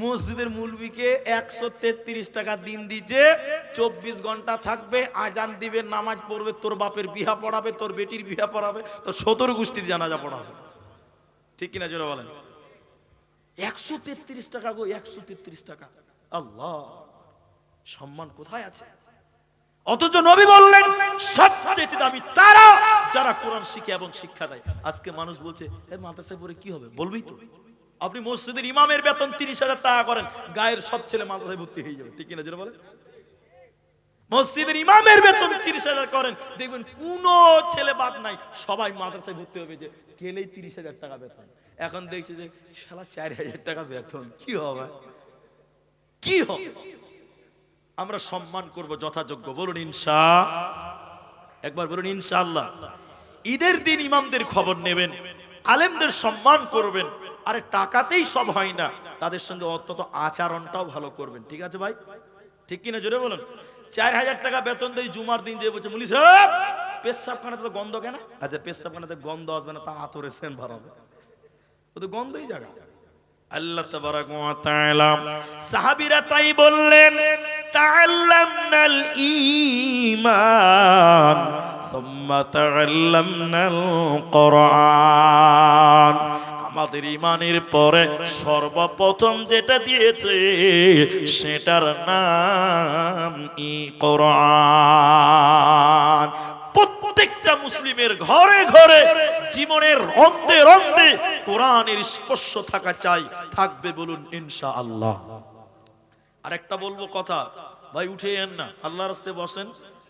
মসজিদের মুলবিকে 133 টাকা দিন দিচ্ছে, 24 ঘন্টা থাকবে, আজান দিবে, নামাজ পড়বে, তোর বাপের বিহা পড়াবে, তোর বেটির বিহা পড়াবে, তোর 17 গোষ্ঠীর জানাজা পড়াবে। ঠিক কিনা জোরে বলেন? 133 টাকা গো, 133 টাকা। আল্লাহ, সম্মান কোথায় আছে? অথচ নবী বললেন সবচেয়ে দামি তারা যারা কোরআন শিখে এবং শিক্ষা দেয়। আজকে মানুষ বলছে এই মাদ্রাসায় পড়ে কি হবে? বলবি তো, আপনি মসজিদের ইমামের বেতন 30,000 টাকা করেন, গায়ের সব ছেলে মাদ্রাসায় ভর্তি হয়ে যাবে। ঠিক কিনা জোরে বলেন? মসজিদের ইমামের বেতন 30,000 করেন, দেখবেন কোন ছেলে বাদ নাই, সবাই মাদ্রাসায় ভর্তি হবে, যে গেলেই 30,000 টাকা বেতন। এখন দেখছি যে শালা 4,000 টাকা বেতন, কি হবে? কি হবে? আমরা সম্মান করব যথাযোগ্য, বলুন ইনশাআল্লাহ। একবার বলুন ইনশাআল্লাহ। ঈদের দিন ইমামদের খবর নেবেন, আলেমদের সম্মান করবেন। আরে টাকাতেই সব হয় না, তাদের সঙ্গে অন্তত আচরণটাও ভালো করবেন। ঠিক আছে ভাই? ঠিক কিনা জোরে বলুন। 4,000 টাকা বেতন দেয়, জুমার দিন দিয়ে বলছে মুলি সাহেব পেশাবখানাতে তো গন্ধ কেন? আচ্ছা পেশাবখানাতে গন্ধ আসবে না, তা আতরে সেন ভরাবে, ও তো গন্ধই জায়গা। আল্লাহ তাবারাক ওয়া তাআলা, সাহাবীরা তাই বললেন তাআল্লামনাল ঈমান সুম্মা তাআল্লামনাল কুরআন। আমাদের ঈমানের পরে সর্বপ্রথম যেটা দিয়েছে সেটার নাম কোরআন। প্রত্যেকটা মুসলিমের ঘরে ঘরে জীবনের রন্ধে রন্ধে কোরআনের স্পর্শ থাকা চাই, থাকবে, বলুন ইনশাআল্লাহ। আরেকটা বলবো কথা, ভাই উঠে যান না, আল্লাহর রাস্তায় বসেন,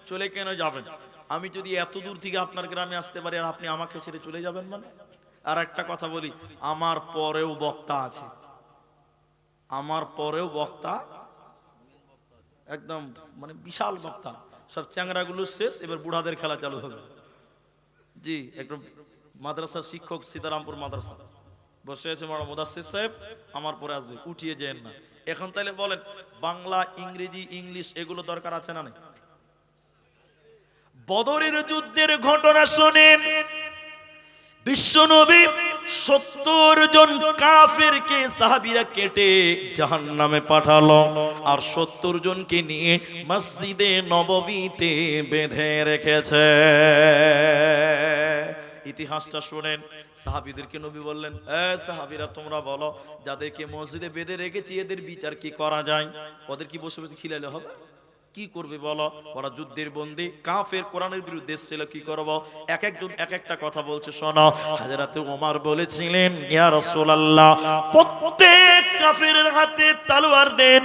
চলে কেন যাবেন? আমি যদি এত দূর থেকে আপনার গ্রামে আসতে পারি আর আপনি আমাকে ছেড়ে চলে যাবেন মানে? আর একটা কথা বলি, আমার পরেও বক্তা আছে, আমার পরেও বক্তা, একদম মানে বিশাল বক্তা। সব চ্যাংরাগুলো শেষ, এবার বুড়াদের খেলা চালু হবে। জি, একদম মাদ্রাসার শিক্ষক, সীতারামপুর মাদ্রাসা বসে আছে বড় মুদাসসির সাহেব, আমার পরে আসবে, উঠিয়ে যেন না। এখন তাইলে বলেন বাংলা, ইংরেজি, ইংলিশ এগুলো দরকার আছে না? বদরের যুদ্ধের ঘটনা শুনেন, বিশ্বনবী 70 জন কাফেরকে সাহাবীরা কেটে জাহান্নামে পাঠালো, আর 70 জনকে নিয়ে মসজিদে নববীতে বেঁধে রেখেছে। ইতিহাসটা শুনেন। সাহাবীদেরকে নবী বললেন, এ সাহাবীরা তোমরা বলো, যাদেরকে মসজিদে বেঁধে রেখেছি এদের বিচার কি করা যায়? ওদের কি বসে বসে খিলাইলে হবে? কি করবে বলো? ওরা যুদ্ধের বন্দী, কাফের কোরআনের বিরুদ্ধে ছিল, কি করব? এক একজন এক একটা কথা বলছে, শোনো। হযরতে ওমর বলেছিলেন, ইয়া রাসূলুল্লাহ, প্রত্যেক কাফেরের হাতে তলোয়ার দেন,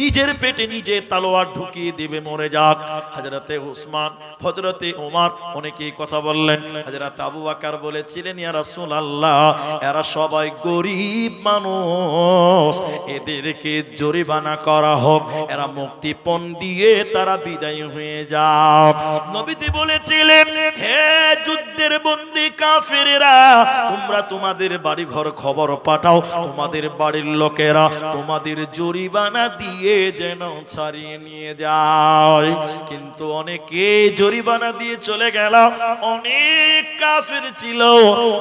নিজের পেটে নিজে তলোয়ার ঢুকিয়ে দিবে, মরে যাক। হযরতে উসমান, হযরতে ওমর অনেকেই কথা বললেন। হযরত আবু বকর বলেছিলেন, ইয়া রাসূলুল্লাহ, এরা সবাই গরীব মানুষ, এদেরকে জরিমানা করা হোক, এরা মুক্তিপণ দিয়ে তারা বিদায় হয়ে যাও। নবীজি বলেছিলেন, হে যুদ্ধের বন্দী কাফেরেরা, তোমরা তোমাদের বাড়ি ঘর খবর পাঠাও, তোমাদের বাড়ির লোকেরা তোমাদের জরিমানা দিয়ে যেন ছাড়িয়ে নিয়ে যায়। কিন্তু অনেকে জরিমানা দিয়ে চলে গেল। অনেক কাফের ছিল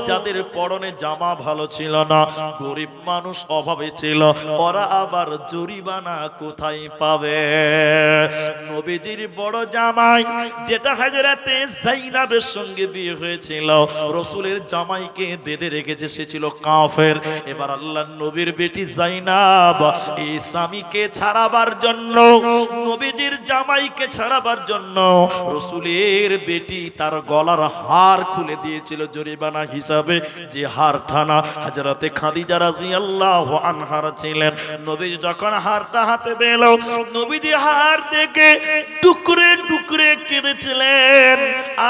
যাদের পরনে জামা ভালো ছিল না, গরিব মানুষ, অভাবে ছিল, ওরা আবার জরিমানা কোথায় পাবে? নবীজির বড় জামাই, যেটা হযরতে যায়েনাবের সঙ্গে বিয়ে হয়েছিল, রাসূলের জামাইকে বেঁধে রেখেছে, সে ছিল কাফের। এবার আল্লাহর নবীর বেটি যায়েনাব এই স্বামীকে ছাড়াবার জন্য, নবীজির জামাইকে ছাড়াবার জন্য রাসূলের বেটি তার গলার হার খুলে দিয়েছিল জরিমানা হিসাবে। যে হার টানা হযরতে খাদিজা রাদিয়াল্লাহু আনহার ছিলেন। নবীজি যখন হারটা হাতে পেল, নবীজি হার দেখে টুকরে টুকরে কেঁদেছিলেন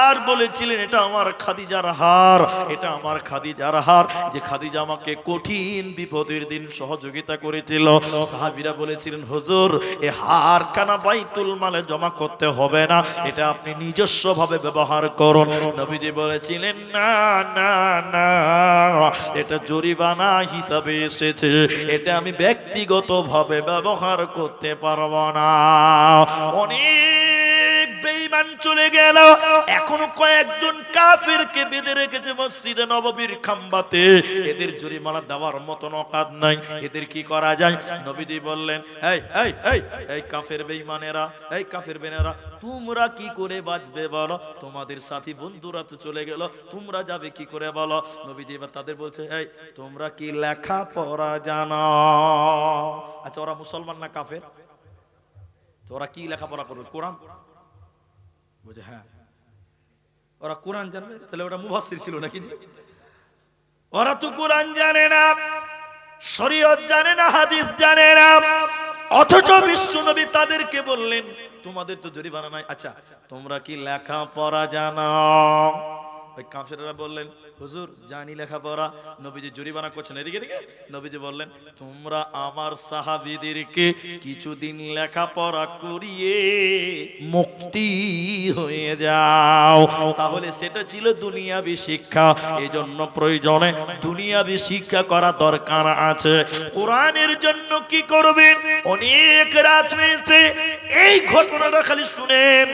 আর বলেছিলেন, এটা আমার খাদিজার হার, এটা আমার খাদিজার হার, যে খাদিজা আমাকে কঠিন বিপদের দিন সহযোগিতা করেছিল। সাহাবীরা বলেছিলেন, হুজুর, এই হার কানা বাইতুল মালে জমা করতে হবে না, এটা আপনি নিজস্ব ভাবে ব্যবহার করুন। নবীজি বলেছিলেন, না না না, এটা জরিমানা হিসাবে এসেছে, এটা আমি ব্যক্তিগত ভাবে ব্যবহার করতে পারবো না। অনেক বেঈমান চলে গেল, এখনো কয়েকজন কাফেরকে বেঁধে রেখেছে মসজিদে নববীর খাম্বাতে। এদের জরিমানা দেওয়ার মতন অকাত নাই, এদের কি করা যায়? নবীজি বললেন, এই এই এই এই কাফের বেঈমানেরা, এই কাফের বেঈমানেরা, তোমরা কি করে বাঁচবে বলো? তোমাদের সাথী বন্ধুরা তো চলে গেল, তোমরা যাবে কি করে বলো? নবীজি এবার তাদের বলছে, এই তোমরা কি লেখাপড়া জানো? আচ্ছা, ওরা মুসলমান না কাফের? তো ওরা কি লেখাপড়া করবে? কোরআন বুঝে? হ্যাঁ, ওরা কোরআন জানবে, তাহলে ওটা মুফাসসির ছিল নাকি? ওরা তো কোরআন জানে না, শরীয়ত জানে না, হাদিস জানে না, অথচ বিশ্বনবী তাদেরকে বললেন, তোমাদের তো জরিমানা নাই, আচ্ছা তোমরা কি লেখাপড়া জানো? ওই কাফেররা বললেন, হুজুর জানি লেখাপড়া। নবীজি জরিমানা করছেন, এদিকে এদিকে। নবীজি বললেন, তোমরা আমার সাহাবীদেরকে কিছুদিন লেখাপড়া করিয়ে মুক্তি হয়ে যাও। তাহলে সেটা ছিল দুনিয়াবি শিক্ষা। এই জন্য প্রয়োজনে দুনিয়াবি শিক্ষা করা দরকার আছে। কোরআনের জন্য কি করবেন? অনেক রাত হয়েছে, এই ঘটনাটা খালি শুনেন,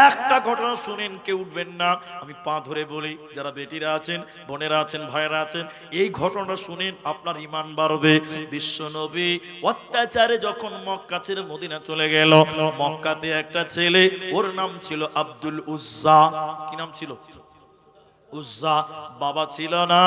একটা ঘটনা শুনেন, কেউ উঠবেন না। আমি পা ধরে বলি, যারা বেটিরা আছেন, বোনেরা আছেন, ভাইরা আছেন, এই ঘটনাটা শুনেন, আপনার ঈমান বাড়বে। বিশ্বনবী অত্যাচারে যখন মক্কা ছেড়ে মদিনা চলে গেল, মক্কাতে একটা ছেলে, ওর নাম ছিল আব্দুল উজ্জা। কি নাম ছিল? উজ্জা। বাবা ছিল না,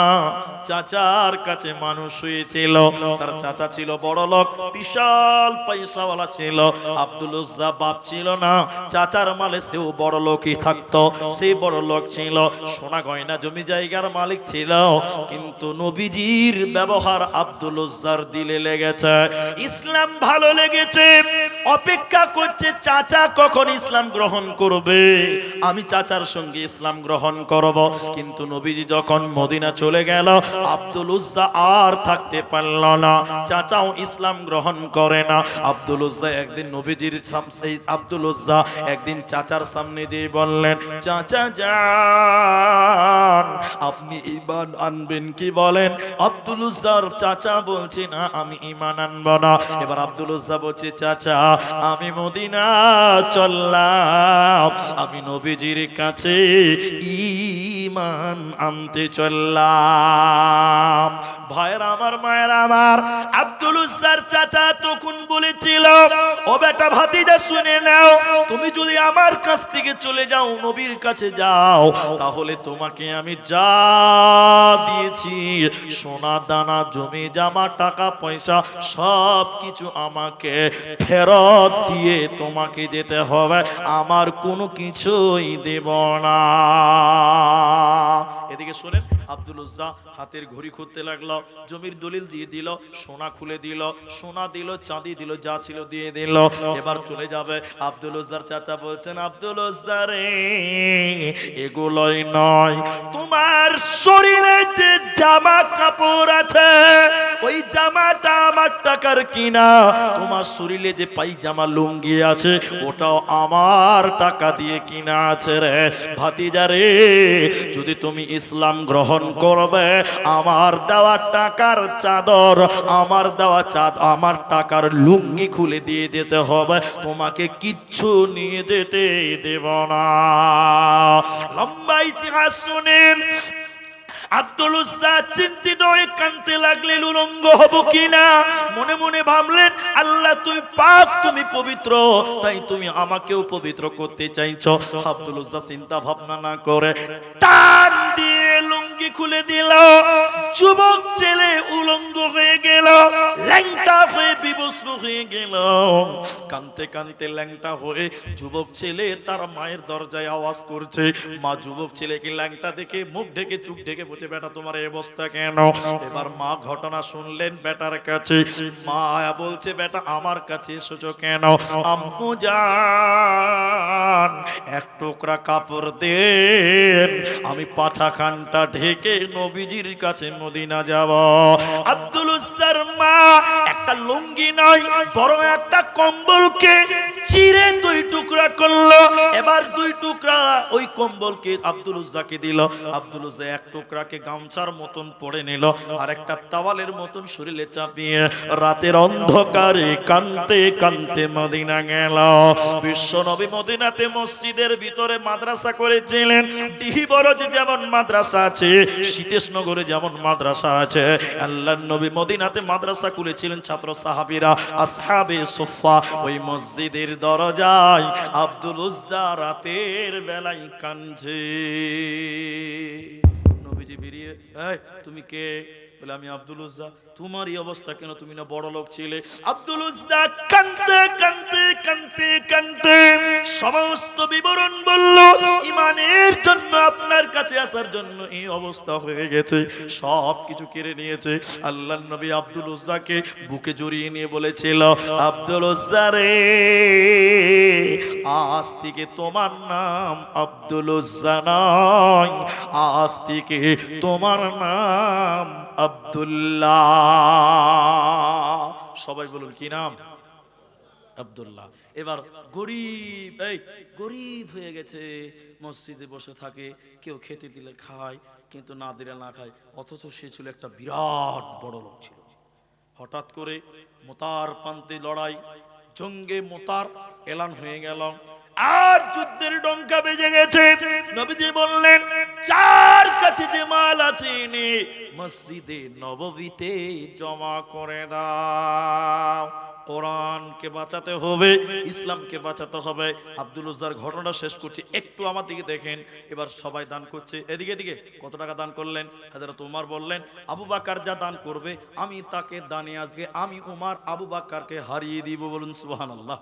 চাচার কাছে মানুষ হয়েছিল। তার চাচা ছিল বড় লোক, বিশাল পয়সাওয়ালা ছিল। আব্দুল উজ্জা বাপ ছিল না, চাচার মালে সেও বড় লোকই থাকতো। সেই বড় লোক ছিল, সোনা গয়না জমি জায়গার মালিক ছিল। কিন্তু নবীজির ব্যবহার আব্দুল উজ্জার দিলে লেগেছে, ইসলাম ভালো লেগেছে। অপেক্ষা করছে চাচা কখন ইসলাম গ্রহণ করবে, আমি চাচার সঙ্গে ইসলাম গ্রহণ করব। কিন্তু নবীজি যখন মদিনা চলে গেল, আব্দুল উজ্জা আর থাকতে পারল না, চাচাও ইসলাম গ্রহণ করে না। আব্দুল উজ্জা একদিন নবীজির সামনে, আব্দুল উজ্জা একদিন চাচার সামনে দিয়ে বললেন, চাচা যান, আপনি ঈমান আনবেন কি বলেন? আব্দুল উজ্জার চাচা বলছে, না আমি ঈমান আনব না। এবার আব্দুল উজ্জা বলছে, চাচা আমি মদিনা চললাম, আমি নবীজির কাছে ঈমান আনতে চললাম। ভাইরা আমার, মায়েরা আমার, আব্দুল উজ্জার চাচা তখন বলেছিল, ও বেটা ভাতিজা শুনে নাও, তুমি যদি আমার কাছ থেকে চলে যাও, নবীর কাছে যাও, তাহলে তোমাকে আমি যা দিয়েছি সোনা দানা জমি জামা টাকা পয়সা সব কিছু আমাকে ফেরত দিয়ে তোমাকে যেতে হবে, আমার কোনো কিছুই দেব না। এদিকে শুনেন, আব্দুল উজ্জা হাতের ঘড়ি খুঁজতে লাগলো, জমির দলিল দিয়ে দিল, সোনা খুলে দিল, সোনা দিল, চাঁদি দিল, যা ছিল দিয়ে দিল। এবার চলে যাবে। আব্দুল উজ্জার চাচা বলছেন, আব্দুল উজ্জা রে, এগুলোই নয়, তোমার শরীরে যে জামা কাপড় আছে ওই জামাটা আমার টাকার কিনা, তোমার শরীরে যে পায়জামা লুঙ্গি আছে ওটাও আমার টাকা দিয়ে কিনা আছে রে ভাতিজা রে। যদি তুমি ইসলাম গ্রহণ করবে, আমার দেওয়া টাকার চাদর, আমার দেওয়া আমার টাকার লুঙ্গি খুলে দিয়ে যেতে হবে, তোমাকে কিচ্ছু নিয়ে যেতে দেব না। লম্বা ইতিহাস শুনেন। আব্দুল উজ্জা চিন্তিত হয়ে কাঁদতে লাগলেন, উলঙ্গ হব কিনা। মনে মনে ভাবলেন, আল্লাহ তুমি পাক, তুমি পবিত্র, তাই তুমি আমাকেও পবিত্র করতে চাইছো। আব্দুল উজ্জা চিন্তা ভাবনা না করে টান দিয়ে লুঙ্গি খুলে দিল। যুবক ছেলে উলঙ্গ হয়ে গেল, ল্যাংটা হয়ে বিবস্ত্র হয়ে গেল। কাঁদতে কাঁদতে ল্যাংটা হয়ে যুবক ছেলে তার মায়ের দরজায় আওয়াজ করছে। মা যুবক ছেলেকে ল্যাংটা দেখে মুখ ঢেকে চুপ ঢেকে বলছে, বেটা তোমার এই অবস্থা কেন? এবার মা ঘটনা শুনলেন বেটার কাছে। মা বলছে, বেটা আমার কাছে এসেছো কেন? আম্মু জান, এক টুকরা কাপড় দেন, আমি পাছাখানটা ঢেকে নবীজির কাছে মদিনা যাব। আব্দুল উজ্জার মা একটা লুঙ্গি নয় বরং একটা কম্বলকে চিরে দুই টুকরা করলো। এবার দুই টুকরা ওই কম্বলকে আব্দুল উজ্জাকে দিল। আব্দুল উজ্জা এক টুকরাকে গামছার মতন পরে নিল, আর একটা তাওয়ালের মতন শরীরে চাপিয়ে রাতের অন্ধকারে কাঁদতে কাঁদতে মদিনা গেল। বিশ্ব নবী মদিনাতে মসজিদের ভিতরে মাদ্রাসা করেছিলেন। ডিহিবরজে যেমন মাদ্রাসা আছে, শীতেশনগরে যেমন মাদ্রাসা আছে, আল্লাহর নবী মদিনাতে মাদ্রাসা খুলেছিলেন। ছাত্র সাহাবীরা আসহাবে সুফফা, ওই মসজিদের দরজায় আব্দুল উজ্জা রাতের বেলায় কাঁদছে। নবীজি বেরিয়ে, এই তুমি কে? বলে, আমি আব্দুল উজ্জা। তোমার এই অবস্থা কেন? তুমি না বড় লোক ছিলে? আব্দুল উজ্জা কাঁদতে কাঁদতে কাঁদতে কাঁদতে সমস্ত বিবরণ বলল। ইমানের জন্য আপনার কাছে আসার জন্য এই অবস্থা হয়ে গেছে, সব কিছু কেড়ে নিয়েছে। আল্লাহর নবী আব্দুল উজ্জাকে বুকে জড়িয়ে নিয়ে বলেছিল, আব্দুল উজ্জা রে, আজ থেকে তোমার নাম আব্দুল উজ্জা নয়, আজ থেকে তোমার নাম আব্দুল্লাহ। সবাই বলুন, কি নাম? আব্দুল্লাহ। এবার গরিব, এই গরিব হয়ে গেছে, মসজিদে বসে থাকে, কেউ খেতে দিলে খায়, কিন্তু না দিলে না খায়। অথচ সে ছিল একটা বিরাট বড় লোক ছিল। হঠাৎ করে মুতার প্রান্তে লড়াই, জঙ্গে মুতার এলান হয়ে গেল, আর যুদ্ধের ডঙ্কা বেজে গেছে। নবীজি বললেন, যার কাছে যে মাল আছে এনে মসজিদে নববীতে জমা করে দাও। কোরআনকে বাঁচাতে হবে, ইসলামকে বাঁচাতে হবে। আব্দুল উজ্জার ঘটনা শেষ করছি, একটু আমার দিকে দেখেন। এবার সবাই দান করছে, এদিকে এদিকে। কত টাকা দান করলেন? হযরত উমর বললেন, আবু বকর যা দান করবে আমি তাকে দানে আজকে আমি উমর আবু বকরকে হারিয়ে দিব। বলুন সুবহানাল্লাহ।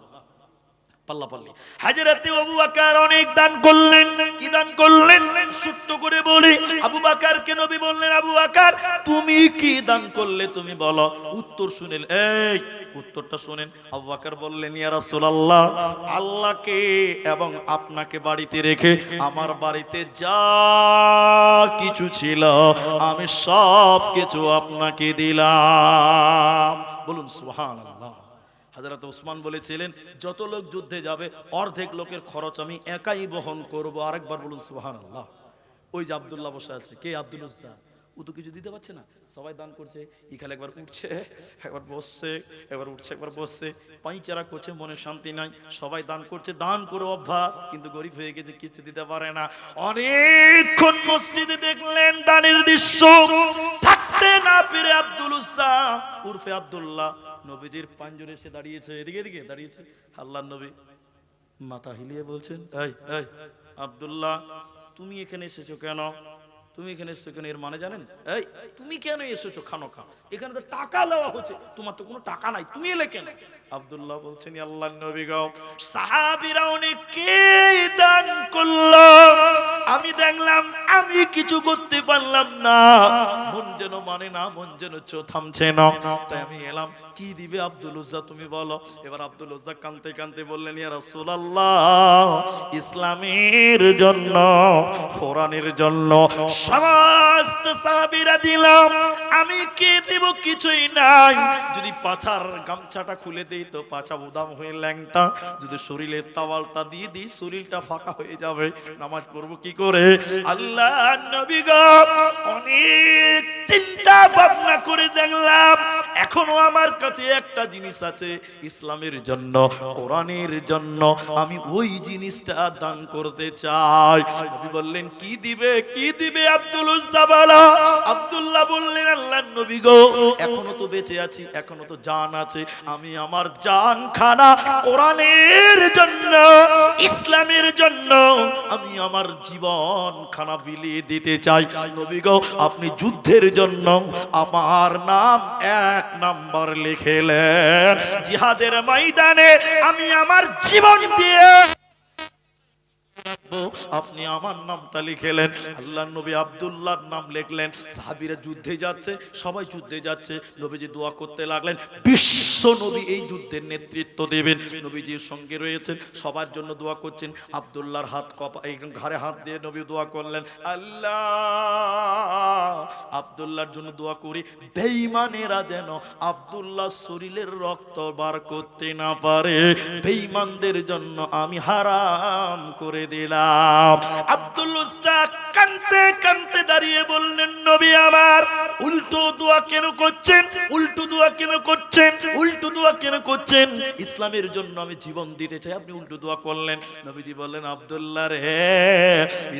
পাল্লাপাল্লি হযরত আবু বকর অনেক দান করলেন। কি দান করলেন? ছোট্ট করে বলি। আবু বকরকে নবী বললেন, আবু বকর তুমি কি দান করলে তুমি বলো। উত্তর শুনেন, এই উত্তরটা শুনেন। আবু বকর বললেন, ইয়া রাসূলুল্লাহ, আল্লাহকে এবং আপনাকে বাড়িতে রেখে আমার বাড়িতে যা কিছু ছিল আমি সব কিছু আপনাকে দিলাম। বলুন সুবহানাল্লাহ। হযরত ওসমান বলেছিলেন, যত লোক যুদ্ধে যাবে অর্ধেক লোকের খরচ আমি একাই বহন করব। আরেকবার বলুন সুবহানাল্লাহ। ওই যে আব্দুল্লাহ বসে আছে, কে? আব্দুল উজ্জা। ও তো কিছু দিতে পারছে না, সবাই দান করছে। ইখালে একবার উঠছে, একবার বসছে, একবার উঠছে, একবার বসছে, পাইচারা করছে, মনে শান্তি নাই। সবাই দান করছে, দান করে অভ্যাস, কিন্তু গরিব হয়ে গেছে, কিছু দিতে পারে না। অনেকক্ষণ মসজিদে দেখলেন দানের দৃশ্য, থাকতে না পীর আব্দুল উজ্জা উরফে আব্দুল্লাহ নবীজির পাঞ্জরে এসে দাঁড়িয়েছে, এদিকে এদিকে দাঁড়িয়েছে। আল্লাহর নবী মাথা হিলিয়ে বলছেন, এই এই আব্দুল্লাহ, তুমি এখানে এসেছো কেন? তুমি এখানে এসেছো কেন? এর মানে জানেন? এই তুমি কেন এসেছো খানো খা? এখানে তো টাকা দেওয়া হচ্ছে, তোমার তো কোনো টাকা নাই, তুমি এলে কেন? আব্দুল্লাহ বলছেন, আল্লাহর নবী গো, সাহাবীরা অনেকে দান করলো, আমি দেখলাম আমি কিছু করতে পারলাম না, মন যেন মানে না, মন যেন থামছে না, তাই আমি এলাম। কি দিবে আব্দুল উজ্জা তুমি বলো? এবার আব্দুল উজ্জা কাঁদতে কাঁদতে বললেন, ইয়া রাসূলুল্লাহ, ইসলামের জন্য, কোরআনের জন্য সমস্ত সাহাবীরা দিলাম, আমি কে দেব? কিছুই নাই। যদি পাছার গামছাটা খুলে দেই তো পাছা উদাম হয়ে ল্যাংটা, যদি শরীরের তাওয়ালটা দিয়ে দিই শরীরটা ফাঁকা হয়ে যাবে, নামাজ পড়বো কি করে? আল্লাহর নবী গো, অনেক চিন্তা ভাবনা করে দেখলাম এখনো আমার কাছে একটা জিনিস আছে, ইসলামের জন্য, কোরআনের জন্য আমি ওই জিনিসটা দান করতে চাই। নবী বললেন, কি দিবে? কি দিবে আব্দুল উজ্জা বলো? আব্দুল্লাহ বললেন, আল্লাহর নবী গো, এখনো তো বেঁচে আছি, এখনো তো জান আছে, আমি আমার জান খানা কোরআনের জন্য, ইসলামের জন্য আমি আমার জীবন খানা বিলিয়ে দিতে চাই। নবী গো, আপনি যুদ্ধের জন্য আমার নাম 1 নাম্বার লিখেলেন, জিহাদের ময়দানে আমি আমার জীবন দিয়ে আপনি আমার নামটা লিখেলেন। আল্লাহর নবী আব্দুল্লাহর নাম লিখলেন। সাহাবীরা যুদ্ধে যাচ্ছে, সবাই যুদ্ধে যাচ্ছে, নবীজি দোয়া করতে লাগলেন, বিশ্ব নবী এই যুদ্ধের নেতৃত্ব দেবেন, নবীজির সঙ্গে রয়েছেন, সবার জন্য দোয়া করছেন। আব্দুল্লাহর হাত ঘাড়ে হাত দিয়ে নবী দোয়া করলেন, আল্লাহ আব্দুল্লাহর জন্য দোয়া করি, বেঈমানেরা যেন আব্দুল্লাহর শরীরের রক্ত বার করতে না পারে, বেঈমানদের জন্য আমি হারাম করে দিলাম। আব্দুল উজ্জা কাঁদতে কাঁদতে দাঁড়িয়ে বললেন, নবী আমার, উল্টো দোয়া কেন করছেন? উল্টো দোয়া কেন করছেন? উল্টো দোয়া কেন করছেন? ইসলামের জন্য আমি জীবন দিতে চাই, আপনি উল্টো দোয়া করলেন। নবীজি বললেন, আব্দুল্লাহ রে,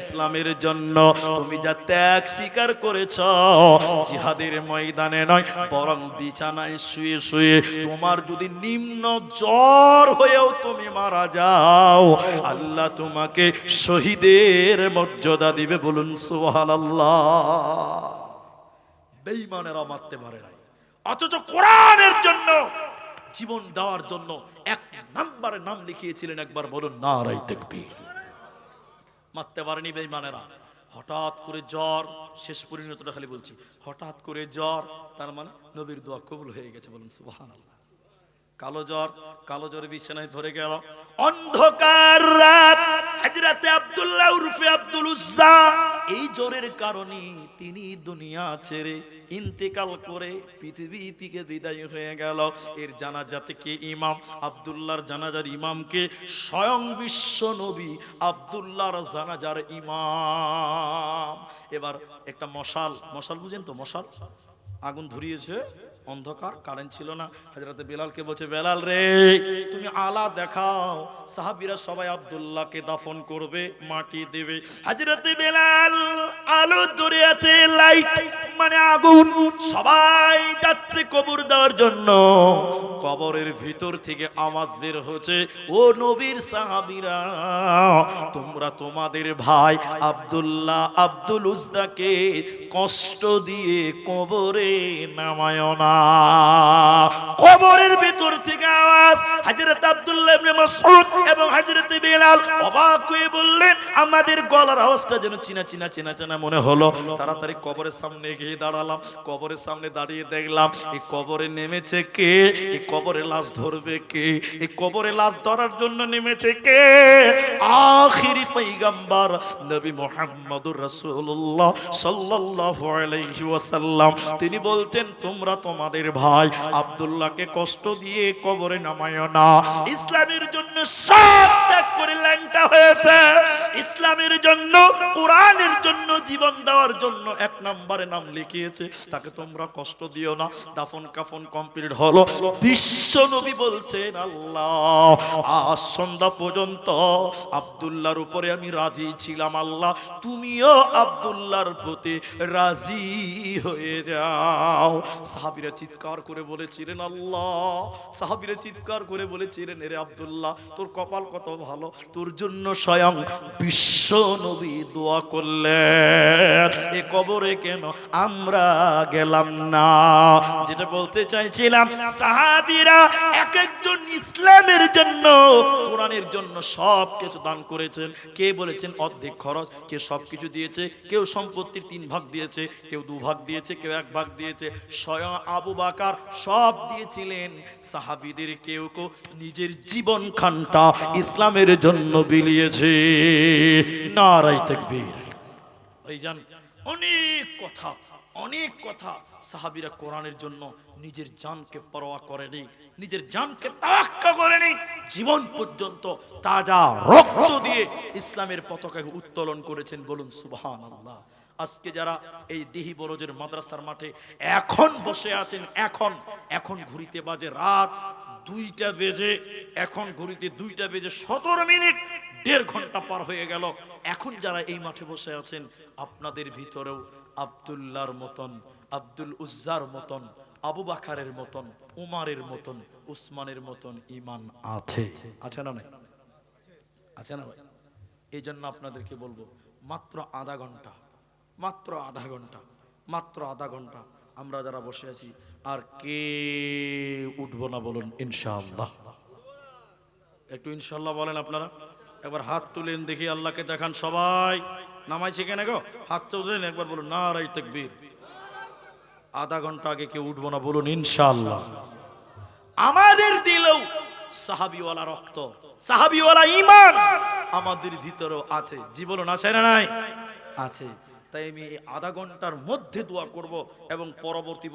ইসলামের জন্য তুমি যা ত্যাগ স্বীকার করেছ, জিহাদের ময়দানে নয় বরং বিছানায় শুয়ে শুয়ে, তোমার যদি নিম্ন জ্বর হয়েও তুমি মারা যাও, আল্লাহ তোমাকে শহীদের মর্যাদা দিবে। বলুন সুবহানাল্লাহ। বেঈমানেরা মারতে পারে না, অথচ কোরআনের জন্য জীবন দেওয়ার জন্য 1 নম্বরে নাম লিখিয়েছিলেন। একবার বলুন নারায়ে তাকবীর। মারতে পারেনি বেঈমানেরা। হঠাৎ করে জ্বর, শেষ পরিণতটা খালি বলছি, হঠাৎ করে জ্বর, তার মানে নবীর দোয়া কবুল হয়ে গেছে। বলুন সুবহানাল্লাহ। কালো জ্বর, কালো জ্বরে বিছানায় ধরে গেল, অন্ধকার রাত, হযরতে আব্দুল্লাহ উরফে আব্দুল উজ্জা এই জ্বরের কারণে তিনি দুনিয়া ছেড়ে ইন্তেকাল করে পৃথিবী থেকে বিদায় হয়ে গেল। এর জানাজাতে কে ইমাম? আব্দুল্লাহর জানাজার ইমামকে স্বয়ং বিশ্ব নবী আব্দুল্লাহর জানাজার ইমাম। এবার একটা মশাল, মশাল বুঝেন তো? মশাল, আগুন ধরিয়েছে, অন্ধকার, কারেন্ট ছিল না। হযরতে বেলালকে বলছে, বেলাল রে, তুমি আলা দেখাও। সাহাবীরা সবাই আব্দুল্লাহকে দাফন করবে, মাটি দেবে। হযরতে বেলাল আলো ধরে আছে, লাইট মানে আগুন, সবাই যাচ্ছে কবর দেওয়ার জন্য। কবরের ভিতর থেকে আওয়াজ বের হচ্ছে, ও নবীর সাহাবীরা, তোমরা তোমাদের ভাই আব্দুল্লাহ আব্দুল উজ্জাকে কষ্ট দিয়ে কবরে নামায় না। কবরের ভিতর থেকে আওয়াজ। হযরত আব্দুল্লাহ ইবনে মাসউদ এবং হযরত বেলাল অবাক হয়ে বললেন, আমাদের গলার আওয়াজটা যেন চিনা চিনা চিনা চিনা মনে হলো। তাড়াতাড়ি কবরের সামনে গিয়ে দাঁড়ালাম। কবরের সামনে দাঁড়িয়ে দেখলাম, এই কবরে নেমেছে কে? এই কবরে লাশ ধরবে কে? এই কবরে লাশ ধরার জন্য নেমেছে কে? আখিরি পয়গম্বর নবী মুহাম্মদুর রাসূলুল্লাহ সাল্লাল্লাহু আলাইহি ওয়াসাল্লাম। তিনি বলতেন, তোমরা তোমাদের ভাই আব্দুল্লাহকে কষ্ট দিয়ে কবরে নামায় না। ইসলামের জন্য সব ত্যাগ করে ল্যাংটা হয়েছে, ইসলামের জন্য, কোরআনের জন্য জীবন দেওয়ার জন্য 1 নম্বরে নাম লিখিয়েছে, তাকে তোমরা কষ্ট দিও না। দাফন কাফন কমপ্লিট হলো। বিশ্ব নবী বলছেন, আল্লাহ আজ সন্ধ্যা পর্যন্ত আব্দুল্লাহর উপরে আমি রাজি ছিলাম, আল্লাহ তুমিও আব্দুল্লাহর প্রতি রাজি হয়ে যাও। সাহাবীরা চিৎকার করে বলেছিলেন আল্লাহ, সাহাবীরা চিৎকার করে বলেছিলেন, রে আব্দুল্লাহ তোর কপাল কত ভালো, তোর জন্য স্বয়ং বিশ্ব নবী দোয়া করলেন, এ কবরে কেন আমরা গেলাম না। যেটা বলতে চাইছিলাম, সাহাবীরা এক একজন ইসলামের জন্য, কোরআনের জন্য সব কিছু দান করেছেন। কে বলেছেন অর্ধেক খরচ, কে সব কিছু দিয়েছে, কেউ সম্পত্তির 3 ভাগ দিয়েছে, কেউ 2 ভাগ দিয়েছে, কেউ 1 ভাগ দিয়েছে। স্বয়ং আবু বকর সব দিয়েছিলেন। সাহাবীদের কেউ কেউ নিজের জীবন খানটা ইসলামের জন্য বিলিয়েছে। নারায়ে তাকবীর। ভাইজান অনেক কথা, অনেক কথা। সাহাবীরা কোরআনের জন্য নিজের জানকে পরোয়া করেনি, নিজের জানকে তাওয়াক্কা করেনি, জীবন পর্যন্ত তাজা রক্ত দিয়ে ইসলামের পতাকাকে উত্তোলন করেছেন। বলুন সুবহানাল্লাহ। আজকে যারা এই দিহি বরজের মাদ্রাসার মাঠে এখন বসে আছেন, এখন ঘুরিতে বাজে রাত 2টা বেজে, এখন ঘুরিতে 2টা বেজে 17 মিনিট, 1.5 ঘন্টা পার হয়ে গেল। এখন যারা এই মাঠে বসে আছেন, আপনাদের ভিতরেও আব্দুল্লাহর মতন, আব্দুল উজ্জার মতন, আবু বকরের মতন, উমারের মতন, উসমানের মতন ঈমান আছে। আছে না নাই? আছে না ভাই? এই জন্য আপনাদেরকে বলবো, মাত্র আধা ঘন্টা, মাত্র আধা ঘন্টা, মাত্র আধা ঘন্টা আমরা যারা বসে আছি, আর কে উঠবো না বলুন ইনশাআল্লাহ। একটু ইনশাআল্লাহ বলেন আপনারা। একবার হাত তুলেন দেখি, আল্লাহকে দেখান। সবাই নামাইছে কেন গো? হাত তুলেন একবার, বলুন নারায়ে তাকবীর। আধা ঘন্টা আগে কেউ উঠবো না বলুন ইনশাআল্লাহ। আমাদের দিলেও সাহাবীওয়ালা রক্ত, সাহাবীওয়ালা ঈমান আমাদের ভিতরেও আছে। জি বলুন, আছে না নাই? আছে। তাই আমি এই আধা ঘন্টার মধ্যে দোয়া করব এবং পরবর্তী